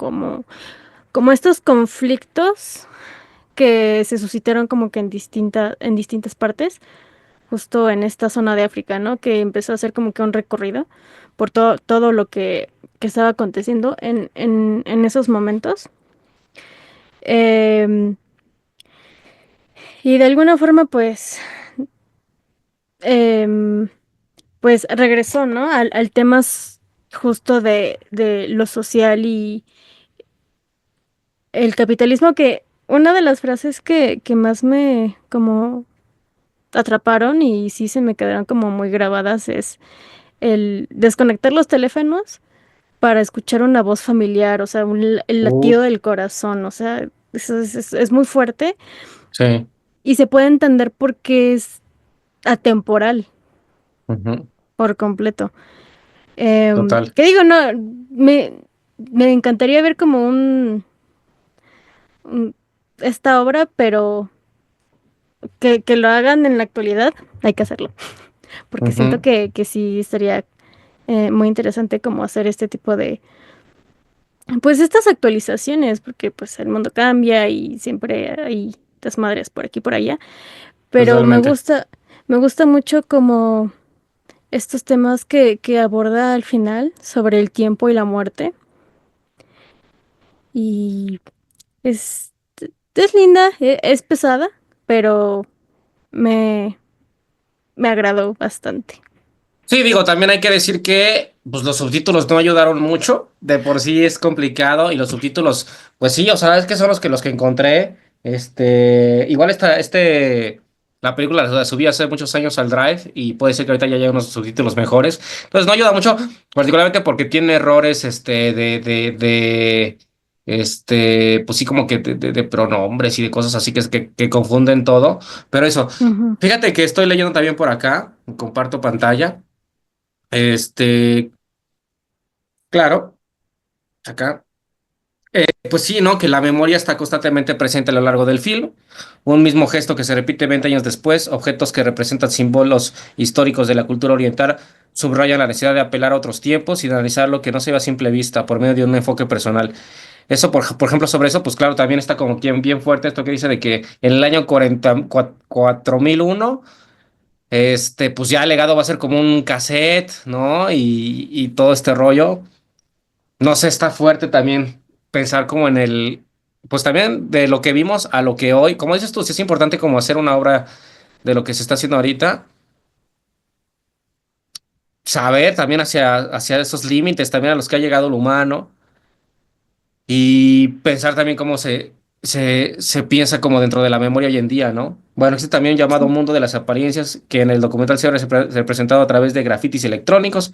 Speaker 2: estos conflictos que se suscitaron como que en distintas partes, justo en esta zona de África, ¿no? Que empezó a hacer como que un recorrido por todo lo que estaba aconteciendo en esos momentos. Em, y de alguna forma, em, pues regresó, ¿no? Al tema justo de lo social y el capitalismo, que una de las frases que más me como atraparon y sí se me quedaron como muy grabadas es el desconectar los teléfonos para escuchar una voz familiar, o sea, el latido
Speaker 1: Uf,
Speaker 2: del corazón, o sea, eso es muy fuerte
Speaker 1: sí,
Speaker 2: y se puede entender porque es atemporal
Speaker 1: ujú,
Speaker 2: por completo.
Speaker 1: total.
Speaker 2: ¿Qué digo? No, me, me encantaría ver como un- esta obra, pero que lo hagan en la actualidad, hay que hacerlo, porque siento
Speaker 1: Ujú,
Speaker 2: que sí estaría muy interesante como hacer este tipo de, pues estas actualizaciones, porque pues el mundo cambia y siempre hay desmadres por aquí y por allá, pero
Speaker 1: totalmente.
Speaker 2: me gusta mucho como estos temas que aborda al final sobre el tiempo y la muerte. Y es, es linda, es pesada, pero me, me agradó bastante.
Speaker 1: Sí, digo, también hay que decir que pues, los subtítulos no ayudaron mucho. De por sí es complicado y los subtítulos, pues sí, o sea, es que son los que encontré. Igual la película la subí hace muchos años al Drive y puede ser que ahorita ya haya unos subtítulos mejores. Entonces no ayuda mucho, particularmente porque tiene errores, pues sí, como que de pronombres y de cosas así que confunden todo. Pero eso,
Speaker 2: Ujú.
Speaker 1: fíjate que estoy leyendo también por acá, comparto pantalla. Este, claro, acá. Pues sí, ¿no? Que la memoria está constantemente presente a lo largo del film. Un mismo gesto que se repite 20 años después, objetos que representan símbolos históricos de la cultura oriental, subrayan la necesidad de apelar a otros tiempos y de analizar lo que no se ve a simple vista por medio de un enfoque personal. Eso, por ejemplo, sobre eso, pues claro, también está como bien fuerte esto que dice de que en el año 4001 pues ya el legado va a ser como un cassette, ¿no? Y todo este rollo. No sé, está fuerte también pensar como pues también de lo que vimos a lo que hoy, como dices tú, sí es importante como hacer una obra de lo que se está haciendo ahorita, saber también hacia esos límites también a los que ha llegado el humano y pensar también cómo se piensa como dentro de la memoria hoy en día, ¿no? Bueno, existe también un llamado
Speaker 2: Sí.
Speaker 1: mundo de las apariencias que en el documental se ha representado a través de grafitis electrónicos.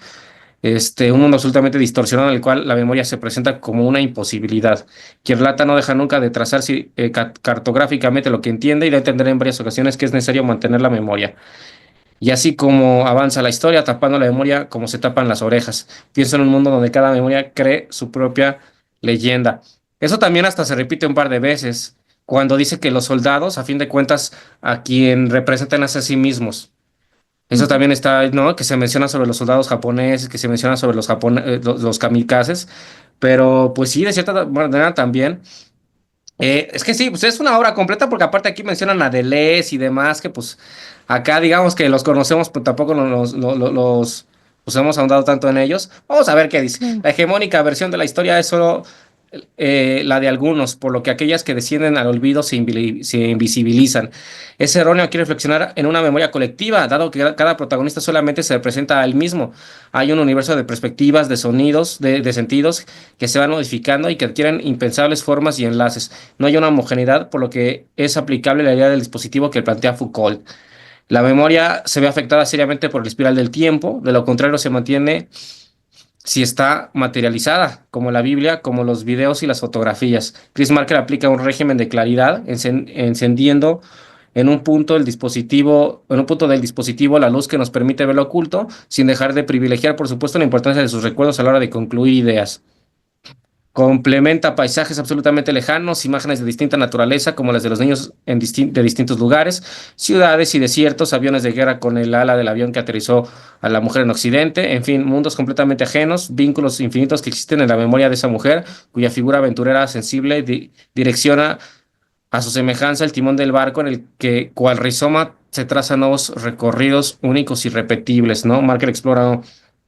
Speaker 1: Un mundo absolutamente distorsionado en el cual la memoria se presenta como una imposibilidad. Quien relata no deja nunca de trazar cartográficamente lo que entiende y de entender en varias ocasiones que es necesario mantener la memoria. Y así como avanza la historia, tapando la memoria como se tapan las orejas. Pienso en un mundo donde cada memoria cree su propia leyenda. Eso también hasta se repite un par de veces, cuando dice que los soldados, a fin de cuentas, a quien representan es a sí mismos. Eso
Speaker 2: Ujú.
Speaker 1: también está, ¿no? Que se menciona sobre los soldados japoneses, que se menciona sobre los kamikazes, pero pues sí, de cierta manera también. Es que sí, pues es una obra completa porque aparte aquí mencionan a Deleuze y demás, que pues acá digamos que los conocemos, pero tampoco los pues hemos ahondado tanto en ellos. Vamos a ver qué dice.
Speaker 2: Claro.
Speaker 1: La hegemónica versión de la historia es solo la de algunos, por lo que aquellas que descienden al olvido se invisibilizan. Es erróneo aquí reflexionar en una memoria colectiva, dado que cada protagonista solamente se representa a él mismo. Hay un universo de perspectivas, de sonidos, de sentidos que se van modificando y que adquieren impensables formas y enlaces. No hay una homogeneidad, por lo que es aplicable la idea del dispositivo que plantea Foucault. La memoria se ve afectada seriamente por la espiral del tiempo, de lo contrario se mantiene si está materializada, como la Biblia, como los videos y las fotografías. Chris Marker aplica un régimen de claridad, encendiendo en un punto del dispositivo la luz que nos permite ver lo oculto, sin dejar de privilegiar, por supuesto, la importancia de sus recuerdos a la hora de concluir ideas. Complementa paisajes absolutamente lejanos, imágenes de distinta naturaleza, como las de los niños de distintos lugares, ciudades y desiertos, aviones de guerra con el ala del avión que aterrizó a la mujer en Occidente, en fin, mundos completamente ajenos, vínculos infinitos que existen en la memoria de esa mujer, cuya figura aventurera sensible direcciona a su semejanza el timón del barco en el que, cual rizoma, se trazan nuevos recorridos únicos y repetibles, ¿no? Marker explora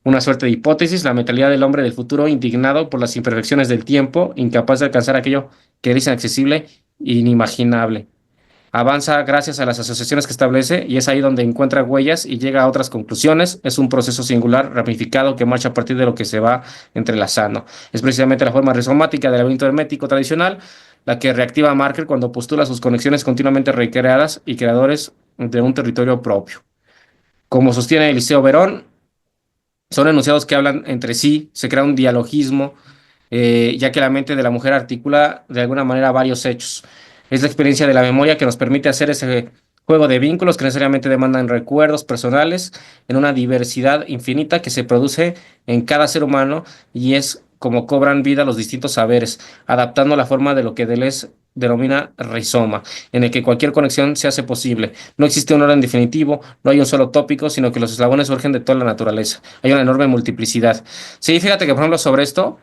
Speaker 1: una suerte de hipótesis, la mentalidad del hombre del futuro indignado por las imperfecciones del tiempo, incapaz de alcanzar aquello que es inaccesible e inimaginable. Avanza gracias a las asociaciones que establece y es ahí donde encuentra huellas y llega a otras conclusiones. Es un proceso singular, ramificado, que marcha a partir de lo que se va entrelazando. Es precisamente la forma rizomática del laberinto hermético tradicional la que reactiva a Marker cuando postula sus conexiones continuamente recreadas y creadores de un territorio propio. Como sostiene Eliseo Verón, son enunciados que hablan entre sí, se crea un dialogismo, ya que la mente de la mujer articula de alguna manera varios hechos. Es la experiencia de la memoria que nos permite hacer ese juego de vínculos que necesariamente demandan recuerdos personales en una diversidad infinita que se produce en cada ser humano y es como cobran vida los distintos saberes, adaptando la forma de lo que Deleuze denomina rizoma, en el que cualquier conexión se hace posible. No existe un orden definitivo, no hay un solo tópico, sino que los eslabones surgen de toda la naturaleza. Hay una enorme multiplicidad. Sí, fíjate que, por ejemplo, sobre esto,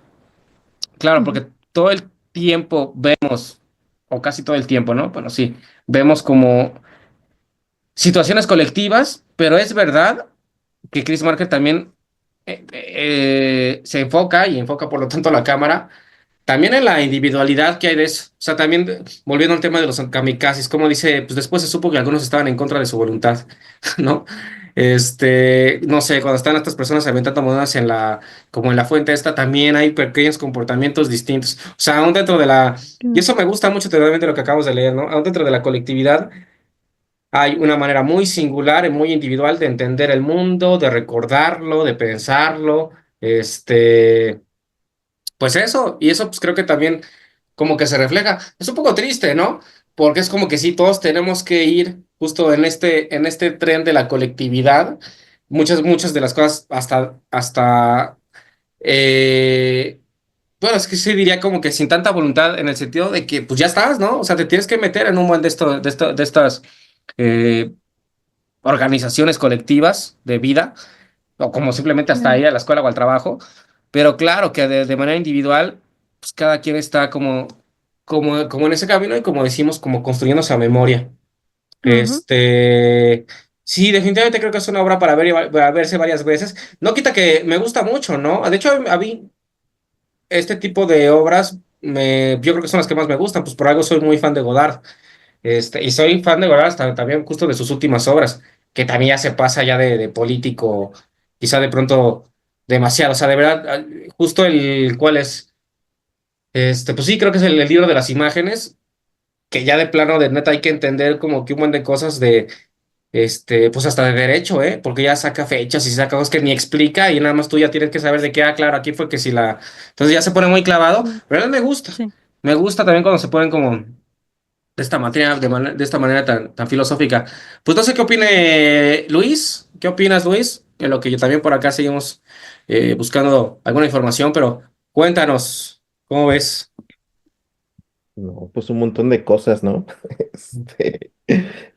Speaker 1: claro,
Speaker 2: Ujú,
Speaker 1: porque todo el tiempo vemos, o casi todo el tiempo, ¿no? Bueno, sí, vemos como situaciones colectivas, pero es verdad que Chris Marker también se enfoca y enfoca por lo tanto la cámara también en la individualidad que hay de eso. O sea, también volviendo al tema de los kamikazes, como dice, pues después se supo que algunos estaban en contra de su voluntad, ¿no? No sé, cuando están estas personas aventando monedas como en la fuente esta, también hay pequeños comportamientos distintos. O sea, aún dentro de y
Speaker 2: claro.
Speaker 1: eso me gusta mucho también de lo que acabamos de leer, ¿no? Aún dentro de la colectividad hay una manera muy singular y muy individual de entender el mundo, de recordarlo, de pensarlo, pues eso, y eso pues creo que también como que se refleja. Es un poco triste, ¿no? Porque es como que sí, todos tenemos que ir justo en este tren de la colectividad. Muchas de las cosas eh, bueno, es que sí diría como que sin tanta voluntad en el sentido de que pues ya estás, ¿no? O sea, te tienes que meter en un buen de estas eh, organizaciones colectivas de vida o como simplemente hasta
Speaker 2: Claro.
Speaker 1: ir a la escuela o al trabajo, pero claro que de manera individual, pues cada quien está como en ese camino y como decimos, como construyendo esa memoria.
Speaker 2: Ujú,
Speaker 1: Sí, definitivamente creo que es una obra para ver para verse varias veces. No quita que me gusta mucho, ¿no? De hecho, a mí este tipo de obras yo creo que son las que más me gustan, pues por algo soy muy fan de Godard. Y soy fan de Godard hasta también justo de sus últimas obras, que también ya se pasa ya de político, quizá de pronto demasiado. O sea, de verdad, justo el cual es, pues sí, creo que es el libro de las imágenes, que ya de plano de neta hay que entender como que un buen de cosas pues hasta de derecho, ¿eh? Porque ya saca fechas y saca cosas que ni explica y nada más tú ya tienes que saber de qué, claro, aquí fue que si la... Entonces ya se pone muy clavado,
Speaker 2: mm,
Speaker 1: pero a mí me gusta.
Speaker 2: sí.
Speaker 1: Me gusta también cuando se ponen como de esta materia, de esta manera tan filosófica. Pues no sé qué opine Luis. ¿Qué opinas, Luis? En lo que yo también por acá seguimos buscando alguna información, pero cuéntanos, ¿cómo ves?
Speaker 3: No, pues un montón de cosas, ¿no? Este,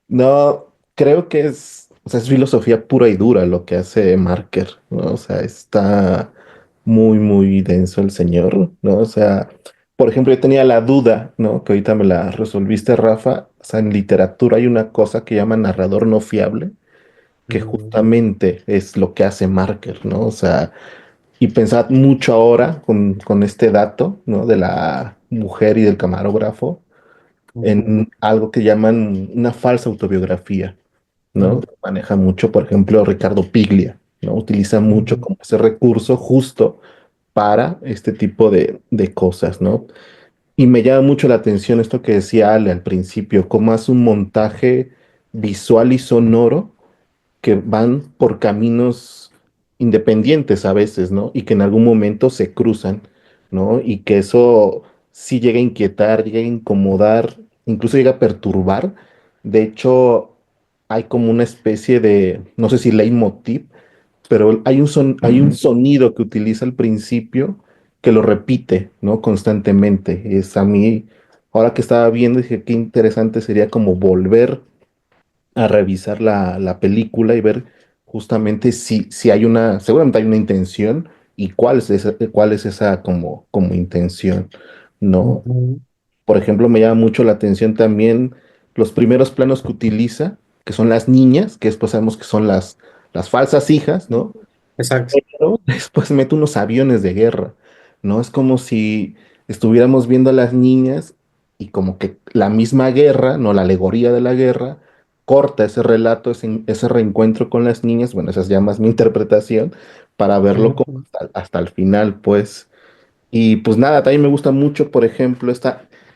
Speaker 3: no, creo que o sea, es filosofía pura y dura lo que hace Marker, ¿no? O sea, está muy, muy denso el señor, ¿no? O sea, por ejemplo, yo tenía la duda, ¿no? Que ahorita me la resolviste, Rafa. O sea, en literatura hay una cosa que llama narrador no fiable, que
Speaker 1: Mm,
Speaker 3: justamente es lo que hace Marker, ¿no? O sea, Y pensad mucho ahora con este dato, ¿no? De la mujer y del camarógrafo en algo que llaman una falsa autobiografía, ¿no? Maneja mucho, por ejemplo, Ricardo Piglia, ¿no? Utiliza mucho como ese recurso justo para este tipo de cosas, ¿no? Y me llama mucho la atención esto que decía Ale al principio, cómo hace un montaje visual y sonoro que van por caminos independientes a veces, ¿no? Y que en algún momento se cruzan, ¿no? Y que eso sí llega a inquietar, llega a incomodar, incluso llega a perturbar. De hecho, hay como una especie de, no sé si leitmotiv, pero hay un sonido que utiliza al principio que lo repite, ¿no? Constantemente. Es a mí, ahora que estaba viendo, dije, qué interesante sería como volver a revisar la película y ver justamente si hay una, seguramente hay una intención y cuál es esa como intención, ¿no? Por ejemplo, me llama mucho la atención también los primeros planos que utiliza, que son las niñas, que después sabemos que son las falsas hijas, ¿no?
Speaker 1: Exacto.
Speaker 3: Pero después mete unos aviones de guerra, ¿no? Es como si estuviéramos viendo a las niñas y como que la misma guerra, ¿no? La alegoría de la guerra, corta ese relato, ese reencuentro con las niñas, bueno, esa es ya más mi interpretación, para verlo como hasta el final, pues. Y pues nada, también me gusta mucho, por ejemplo,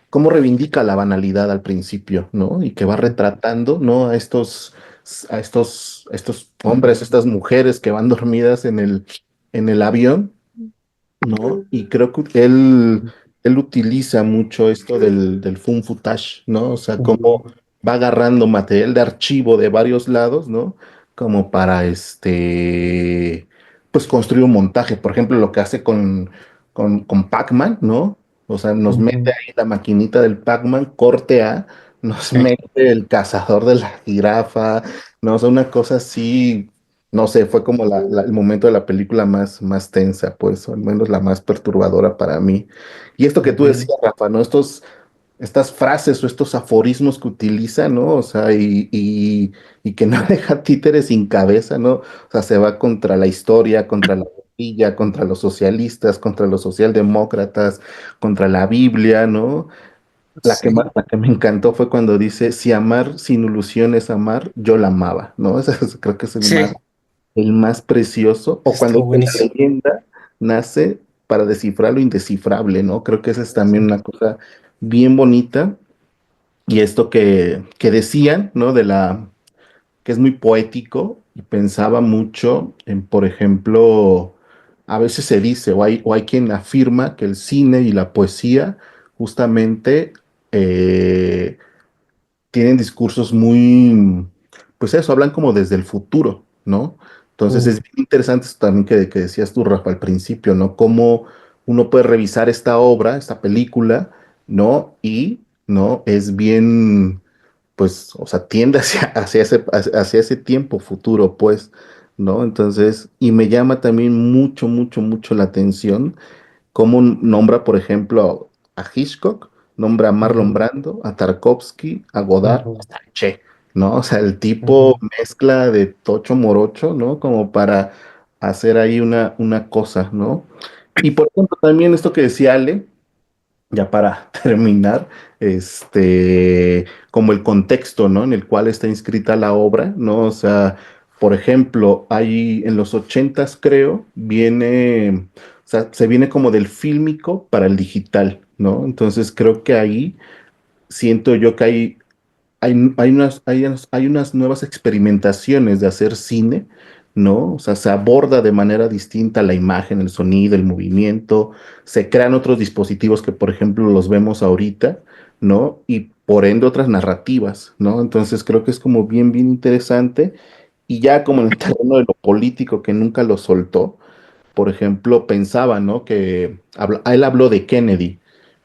Speaker 3: cómo reivindica la banalidad al principio, ¿no? Y que va retratando, ¿no? A estos hombres, estas mujeres que van dormidas en el avión, ¿no? Y creo que él utiliza mucho esto del fun footage, ¿no? O sea, cómo va agarrando material de archivo de varios lados, ¿no? Como para pues construir un montaje. Por ejemplo, lo que hace con Pac-Man, ¿no? O sea, nos mete ahí la maquinita del Pac-Man, corte A, nos mete el cazador de la jirafa, ¿no? O sea, una cosa así, no sé, fue como el momento de la película más tensa, pues, o al menos la más perturbadora para mí. Y esto que tú decías, Rafa, ¿no? Estas frases o estos aforismos que utiliza, ¿no? O sea, y que no deja títeres sin cabeza, ¿no? O sea, se va contra la historia, contra la guerrilla, contra los socialistas, contra los socialdemócratas, contra la Biblia, ¿no?
Speaker 1: Sí,
Speaker 3: La que me encantó fue cuando dice, si amar sin ilusión es amar, yo la amaba, ¿no? Creo que es
Speaker 1: sí,
Speaker 3: el más precioso, o cuando
Speaker 1: estuvo
Speaker 3: dice la
Speaker 1: buenísimo.
Speaker 3: leyenda nace para descifrar lo indescifrable, ¿no? Creo que esa es también una cosa bien bonita. Y esto que decían, ¿no? Que es muy poético, y pensaba mucho en, por ejemplo, a veces se dice, o hay quien afirma que el cine y la poesía justamente eh, tienen discursos muy, pues eso, hablan como desde el futuro, ¿no? Entonces es
Speaker 1: Mm,
Speaker 3: bien interesante esto también que decías tú, Rafa, al principio, ¿no? Cómo uno puede revisar esta obra, esta película, ¿no? Y, ¿no? Es bien, pues, o sea, tiende hacia ese tiempo futuro, pues, ¿no? Entonces, y me llama también mucho la atención cómo nombra, por ejemplo, a Hitchcock, nombra a Marlon
Speaker 1: ujú,
Speaker 3: Brando, a Tarkovsky, a Godard,
Speaker 1: ujú,
Speaker 3: hasta a Che, ¿no? O sea, el tipo
Speaker 1: ujú.
Speaker 3: mezcla de tocho morocho, ¿no? Como para hacer ahí una cosa, ¿no? Y por ejemplo, también esto que decía Ale, ya para terminar, como el contexto, ¿no? En el cual está inscrita la obra, ¿no? O sea, por ejemplo, hay en los ochentas, creo, o sea, se viene como del fílmico para el digital, ¿no? Entonces creo que ahí siento yo que hay unas nuevas experimentaciones de hacer cine, ¿no? O sea, se aborda de manera distinta la imagen, el sonido, el movimiento, se crean otros dispositivos que, por ejemplo, los vemos ahorita, ¿no? Y por ende otras narrativas, ¿no? Entonces creo que es como bien interesante. Y ya como en el terreno de lo político que nunca lo soltó, por ejemplo, pensaba, ¿no? Él habló de Kennedy,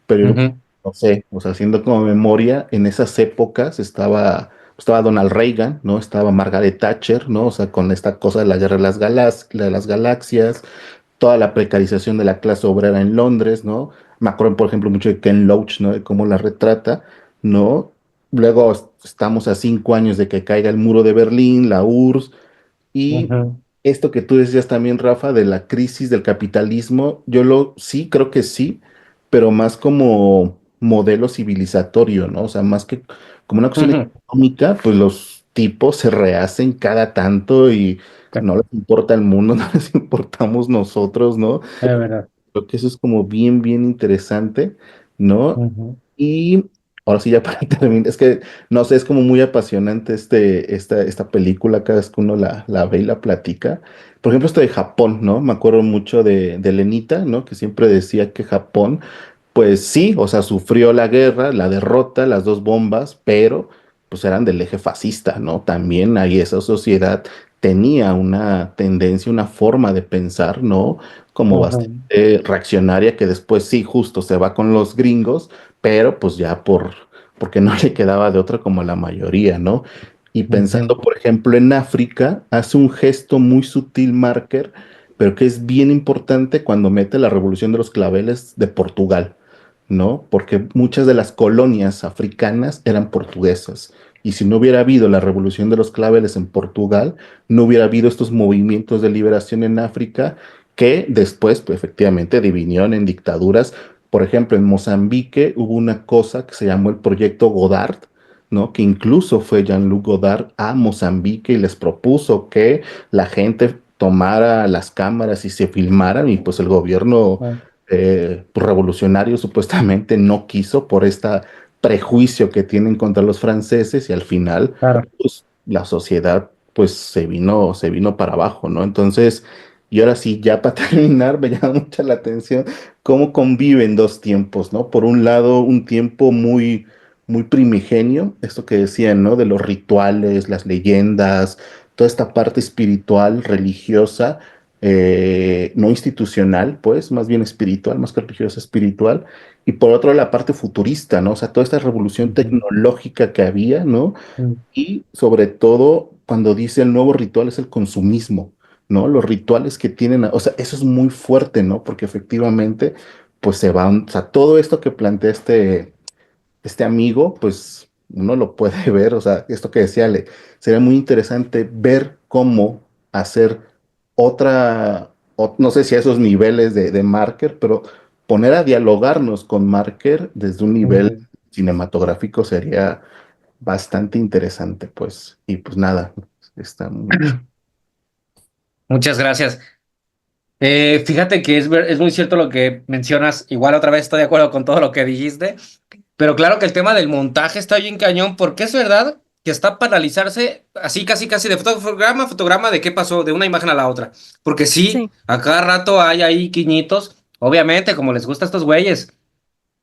Speaker 3: pero yo
Speaker 1: Ujú,
Speaker 3: no sé, o sea, haciendo como memoria, en esas épocas estaba Donald Reagan, ¿no? Estaba Margaret Thatcher, ¿no? O sea, con esta cosa de la guerra de las galaxias, toda la precarización de la clase obrera en Londres, ¿no? Me acuerdo, por ejemplo, mucho de Ken Loach, ¿no? De cómo la retrata, ¿no? Luego estamos a 5 años de que caiga el muro de Berlín, la URSS, y
Speaker 1: ujú.
Speaker 3: esto que tú decías también, Rafa, de la crisis del capitalismo, sí, creo que sí, pero más como modelo civilizatorio, ¿no? O sea, más que como una cuestión
Speaker 1: Ujú.
Speaker 3: económica, pues los tipos se rehacen cada tanto y
Speaker 1: Sí,
Speaker 3: no les importa el mundo, no les importamos nosotros, ¿no?
Speaker 1: es verdad.
Speaker 3: Creo que eso es como bien, bien interesante, ¿no?
Speaker 1: Ujú.
Speaker 3: Y ahora sí, ya para terminar, es que, no sé, es como muy apasionante esta película cada vez que uno la ve y la platica. Por ejemplo, esto de Japón, ¿no? Me acuerdo mucho de Lenita, ¿no? Que siempre decía que Japón pues sí, o sea, sufrió la guerra, la derrota, las dos bombas, pero pues eran del eje fascista, ¿no? También ahí esa sociedad tenía una tendencia, una forma de pensar, ¿no? Como
Speaker 1: Ujú.
Speaker 3: bastante reaccionaria que después sí, justo se va con los gringos, pero pues ya porque no le quedaba de otra como a la mayoría, ¿no? Y
Speaker 1: Ujú.
Speaker 3: pensando, por ejemplo, en África, hace un gesto muy sutil, Marker, pero que es bien importante cuando mete la revolución de los claveles de Portugal. ¿No? Porque muchas de las colonias africanas eran portuguesas. Y si no hubiera habido la revolución de los claveles en Portugal, no hubiera habido estos movimientos de liberación en África que después, pues, efectivamente, divinieron en dictaduras. Por ejemplo, en Mozambique hubo una cosa que se llamó el Proyecto Godard, ¿no? Que incluso fue Jean-Luc Godard a Mozambique y les propuso que la gente tomara las cámaras y se filmaran y pues el gobierno pues, revolucionario supuestamente no quiso por este prejuicio que tienen contra los franceses y al final
Speaker 1: Claro.
Speaker 3: pues, la sociedad pues se vino para abajo, ¿no? Entonces, y ahora sí, ya para terminar, me llama mucha la atención cómo conviven dos tiempos, ¿no? Por un lado, un tiempo muy, muy primigenio, esto que decían, ¿no? De los rituales, las leyendas, toda esta parte espiritual, religiosa, no institucional, pues, más bien espiritual, más que religiosa, espiritual, y por otro la parte futurista, ¿no? O sea, toda esta revolución
Speaker 1: Ujú.
Speaker 3: tecnológica que había, ¿no?
Speaker 1: Ujú.
Speaker 3: Y sobre todo cuando dice el nuevo ritual es el consumismo, ¿no? Los rituales que tienen, o sea, eso es muy fuerte, ¿no? Porque efectivamente, pues se van, o sea, todo esto que plantea este amigo, pues uno lo puede ver, o sea, esto que decía Ale, sería muy interesante ver cómo hacer no sé si a esos niveles de Marker, pero poner a dialogarnos con Marker desde un nivel
Speaker 1: Ujú.
Speaker 3: cinematográfico sería bastante interesante, pues, y pues nada, está muy chido.
Speaker 1: Muchas gracias. Fíjate que es muy cierto lo que mencionas. Igual otra vez estoy de acuerdo con todo lo que dijiste. Pero claro que el tema del montaje está bien cañón, porque es verdad que está para analizarse así, casi, casi de fotograma a fotograma de qué pasó de una imagen a la otra. Porque sí,
Speaker 2: Sí.
Speaker 1: a cada rato hay ahí quiñitos, obviamente, como les gusta a estos güeyes,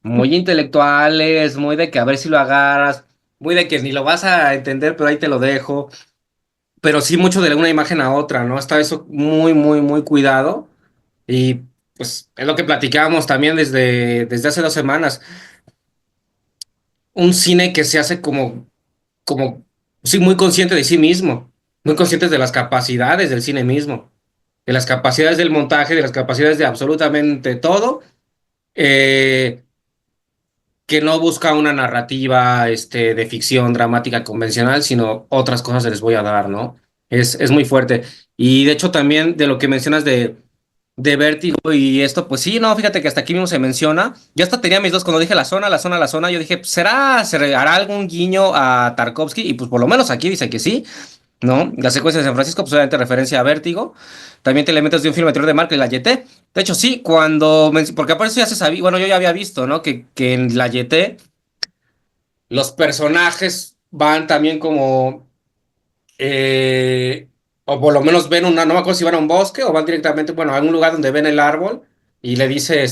Speaker 1: muy intelectuales, muy de que a ver si lo agarras, muy de que ni lo vas a entender, pero ahí te lo dejo. Pero sí mucho de una imagen a otra, ¿no? Está eso muy, muy, muy cuidado. Y pues es lo que platicábamos también desde hace 2 semanas. Un cine que se hace como, sí, muy consciente de sí mismo, muy conscientes de las capacidades del cine mismo, de las capacidades del montaje, de las capacidades de absolutamente todo, eh, que no busca una narrativa de ficción dramática convencional, sino otras cosas les voy a dar, ¿no? Es muy fuerte. Y de hecho también de lo que mencionas de Vértigo y esto, pues sí, no, fíjate que hasta aquí mismo se menciona. Yo hasta tenía mis dos, cuando dije la zona, la zona, la zona, yo dije, pues, se hará algún guiño a Tarkovsky? Y pues por lo menos aquí dice que sí, ¿no? La secuencia de San Francisco, pues obviamente referencia a Vértigo. También te elementos de un film anterior de Mark, La Yeté. De hecho, sí, porque por eso ya se sabía, bueno, yo ya había visto, ¿no? Que en La Yeté los personajes van también como eh, o por lo menos ven no me acuerdo si van a un bosque o van directamente, bueno, a un lugar donde ven el árbol y le dice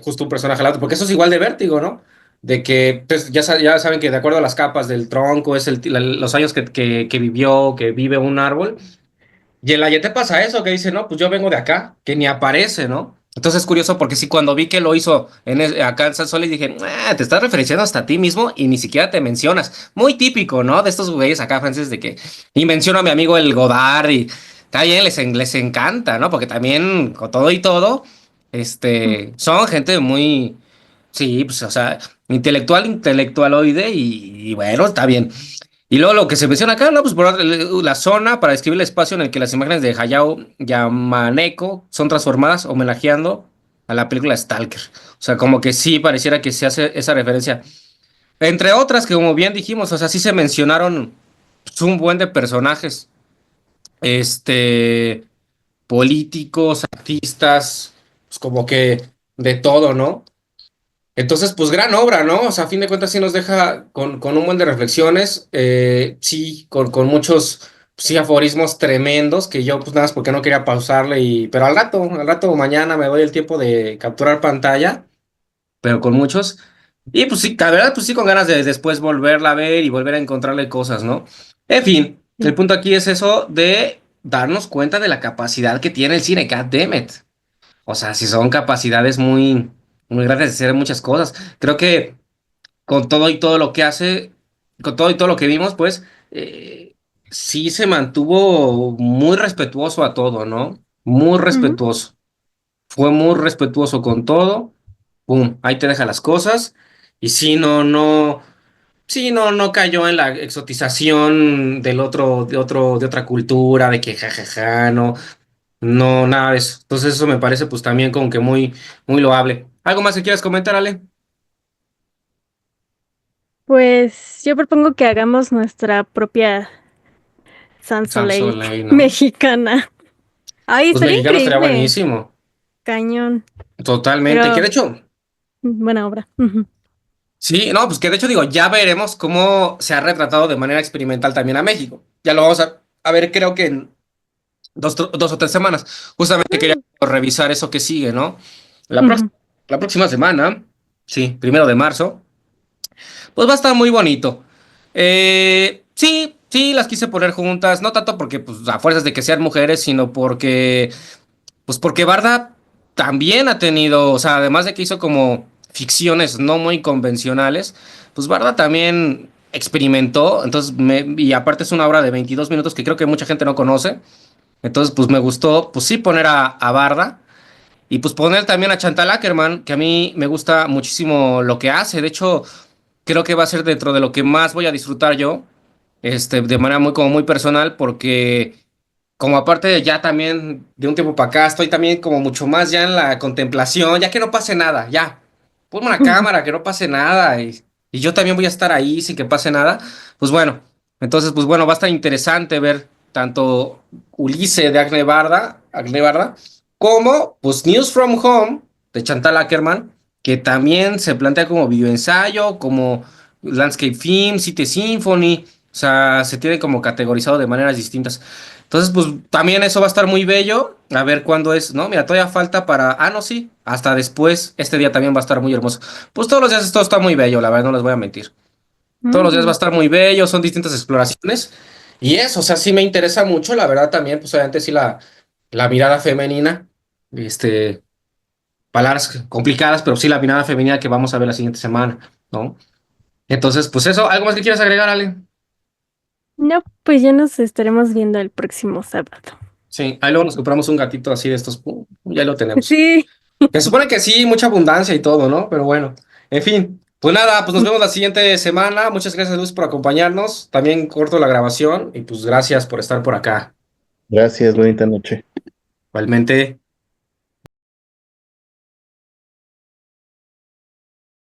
Speaker 1: justo un personaje al otro, porque eso es igual de Vértigo, ¿no? De que pues, ya saben que de acuerdo a las capas del tronco es los años que vivió, que vive un árbol. Y en la Yete pasa eso, que dice, no, pues yo vengo de acá, que ni aparece, ¿no? Entonces es curioso porque sí, cuando vi que lo hizo acá en San Sol, y dije, te estás referenciando hasta a ti mismo y ni siquiera te mencionas. Muy típico, ¿no? De estos güeyes acá franceses de que, y menciono a mi amigo el Godard y está bien, les encanta, ¿no? Porque también con todo y todo,
Speaker 2: Mm.
Speaker 1: son gente muy, sí, pues, o sea, intelectualoide y bueno, está bien. Y luego lo que se menciona acá, ¿no? Pues por la zona para describir el espacio en el que las imágenes de Hayao Yamaneko son transformadas, homenajeando a la película Stalker. O sea, como que sí pareciera que se hace esa referencia. Entre otras, que como bien dijimos, o sea, sí se mencionaron pues, un buen de personajes, este, políticos, artistas, pues como que de todo, ¿no? Entonces, pues gran obra, ¿no? O sea, a fin de cuentas sí nos deja con un buen de reflexiones, sí, con muchos, sí, aforismos tremendos que yo, pues nada más porque no quería pausarle pero al rato mañana me doy el tiempo de capturar pantalla, pero con muchos. Y pues sí, la verdad, pues sí, con ganas de después volverla a ver y volver a encontrarle cosas, ¿no? En fin, el
Speaker 2: Sí.
Speaker 1: punto aquí es eso de darnos cuenta de la capacidad que tiene el cine, God damn it. O sea, si son capacidades muy, muy grandes de hacer muchas cosas. Creo que con todo y todo lo que hace, con todo y todo lo que vimos, pues sí se mantuvo muy respetuoso a todo, ¿no? Muy
Speaker 2: Ujú.
Speaker 1: respetuoso. Fue muy respetuoso con todo. Pum, ahí te deja las cosas. Y sí, no cayó en la exotización de otra cultura, de que jajaja, no. No, nada de eso. Entonces eso me parece pues también como que muy, muy loable. ¿Algo más que quieras comentar, Ale?
Speaker 2: Pues yo propongo que hagamos nuestra propia Sans
Speaker 1: Sans
Speaker 2: Soleil
Speaker 1: Soleil, ¿no?
Speaker 2: mexicana. Ay,
Speaker 1: Pues
Speaker 2: estaría
Speaker 1: mexicano estaría
Speaker 2: increíble.
Speaker 1: buenísimo.
Speaker 2: Cañón.
Speaker 1: Totalmente. Que
Speaker 2: Pero
Speaker 1: de hecho,
Speaker 2: buena obra. Ujú.
Speaker 1: sí, no, pues que de hecho digo, ya veremos cómo se ha retratado de manera experimental también a México. Ya lo vamos a ver, creo que en dos o tres semanas. Justamente quería
Speaker 2: Mm,
Speaker 1: revisar eso que sigue, ¿no? La, prox-
Speaker 2: ujú.
Speaker 1: la próxima semana, sí, 1 de marzo. Pues va a estar muy bonito. Sí, sí, las quise poner juntas, no tanto porque, pues, a fuerzas de que sean mujeres, sino porque, pues, porque Barda también ha tenido, o sea, además de que hizo como ficciones no muy convencionales, pues Barda también experimentó, entonces, y aparte es una obra de 22 minutos que creo que mucha gente no conoce, entonces, pues me gustó, pues sí, poner a Barda. Y pues poner también a Chantal Akerman, que a mí me gusta muchísimo lo que hace. De hecho, creo que va a ser dentro de lo que más voy a disfrutar yo, de manera muy, como muy personal, porque como aparte de ya también de un tiempo para acá, estoy también como mucho más ya en la contemplación, ya que no pase nada, ya. Ponme una cámara, que no pase nada, y yo también voy a estar ahí sin que pase nada. Pues bueno, entonces, pues bueno, va a estar interesante ver tanto Ulises de Agne Barda, como pues News from Home de Chantal Akerman, que también se plantea como videoensayo, como landscape film, city symphony, o sea, se tiene como categorizado de maneras distintas. Entonces, pues también eso va a estar muy bello. A ver cuándo es, ¿no? Mira, todavía falta para. Ah, no, sí. Hasta después. Este día también va a estar muy hermoso. Pues todos los días esto está muy bello, la verdad, no les voy a mentir. Todos los días va a
Speaker 2: Mm.
Speaker 1: estar muy bello, son distintas exploraciones. Y eso, o sea, sí me interesa mucho, la verdad también, pues obviamente sí la mirada femenina. Este, palabras complicadas, pero sí la mirada femenina que vamos a ver la siguiente semana, ¿no? Entonces, pues eso, ¿algo más que quieras agregar, Ale?
Speaker 2: No, pues ya nos estaremos viendo el próximo sábado.
Speaker 1: Sí, ahí luego nos compramos un gatito así de estos, pum, ya lo tenemos.
Speaker 2: Sí.
Speaker 1: Se supone que sí, mucha abundancia y todo, ¿no? Pero bueno, en fin. Pues nada, pues nos vemos la siguiente semana. Muchas gracias, Luz, por acompañarnos. También corto la grabación y pues gracias por estar por acá.
Speaker 3: Gracias, bonita noche.
Speaker 1: Igualmente.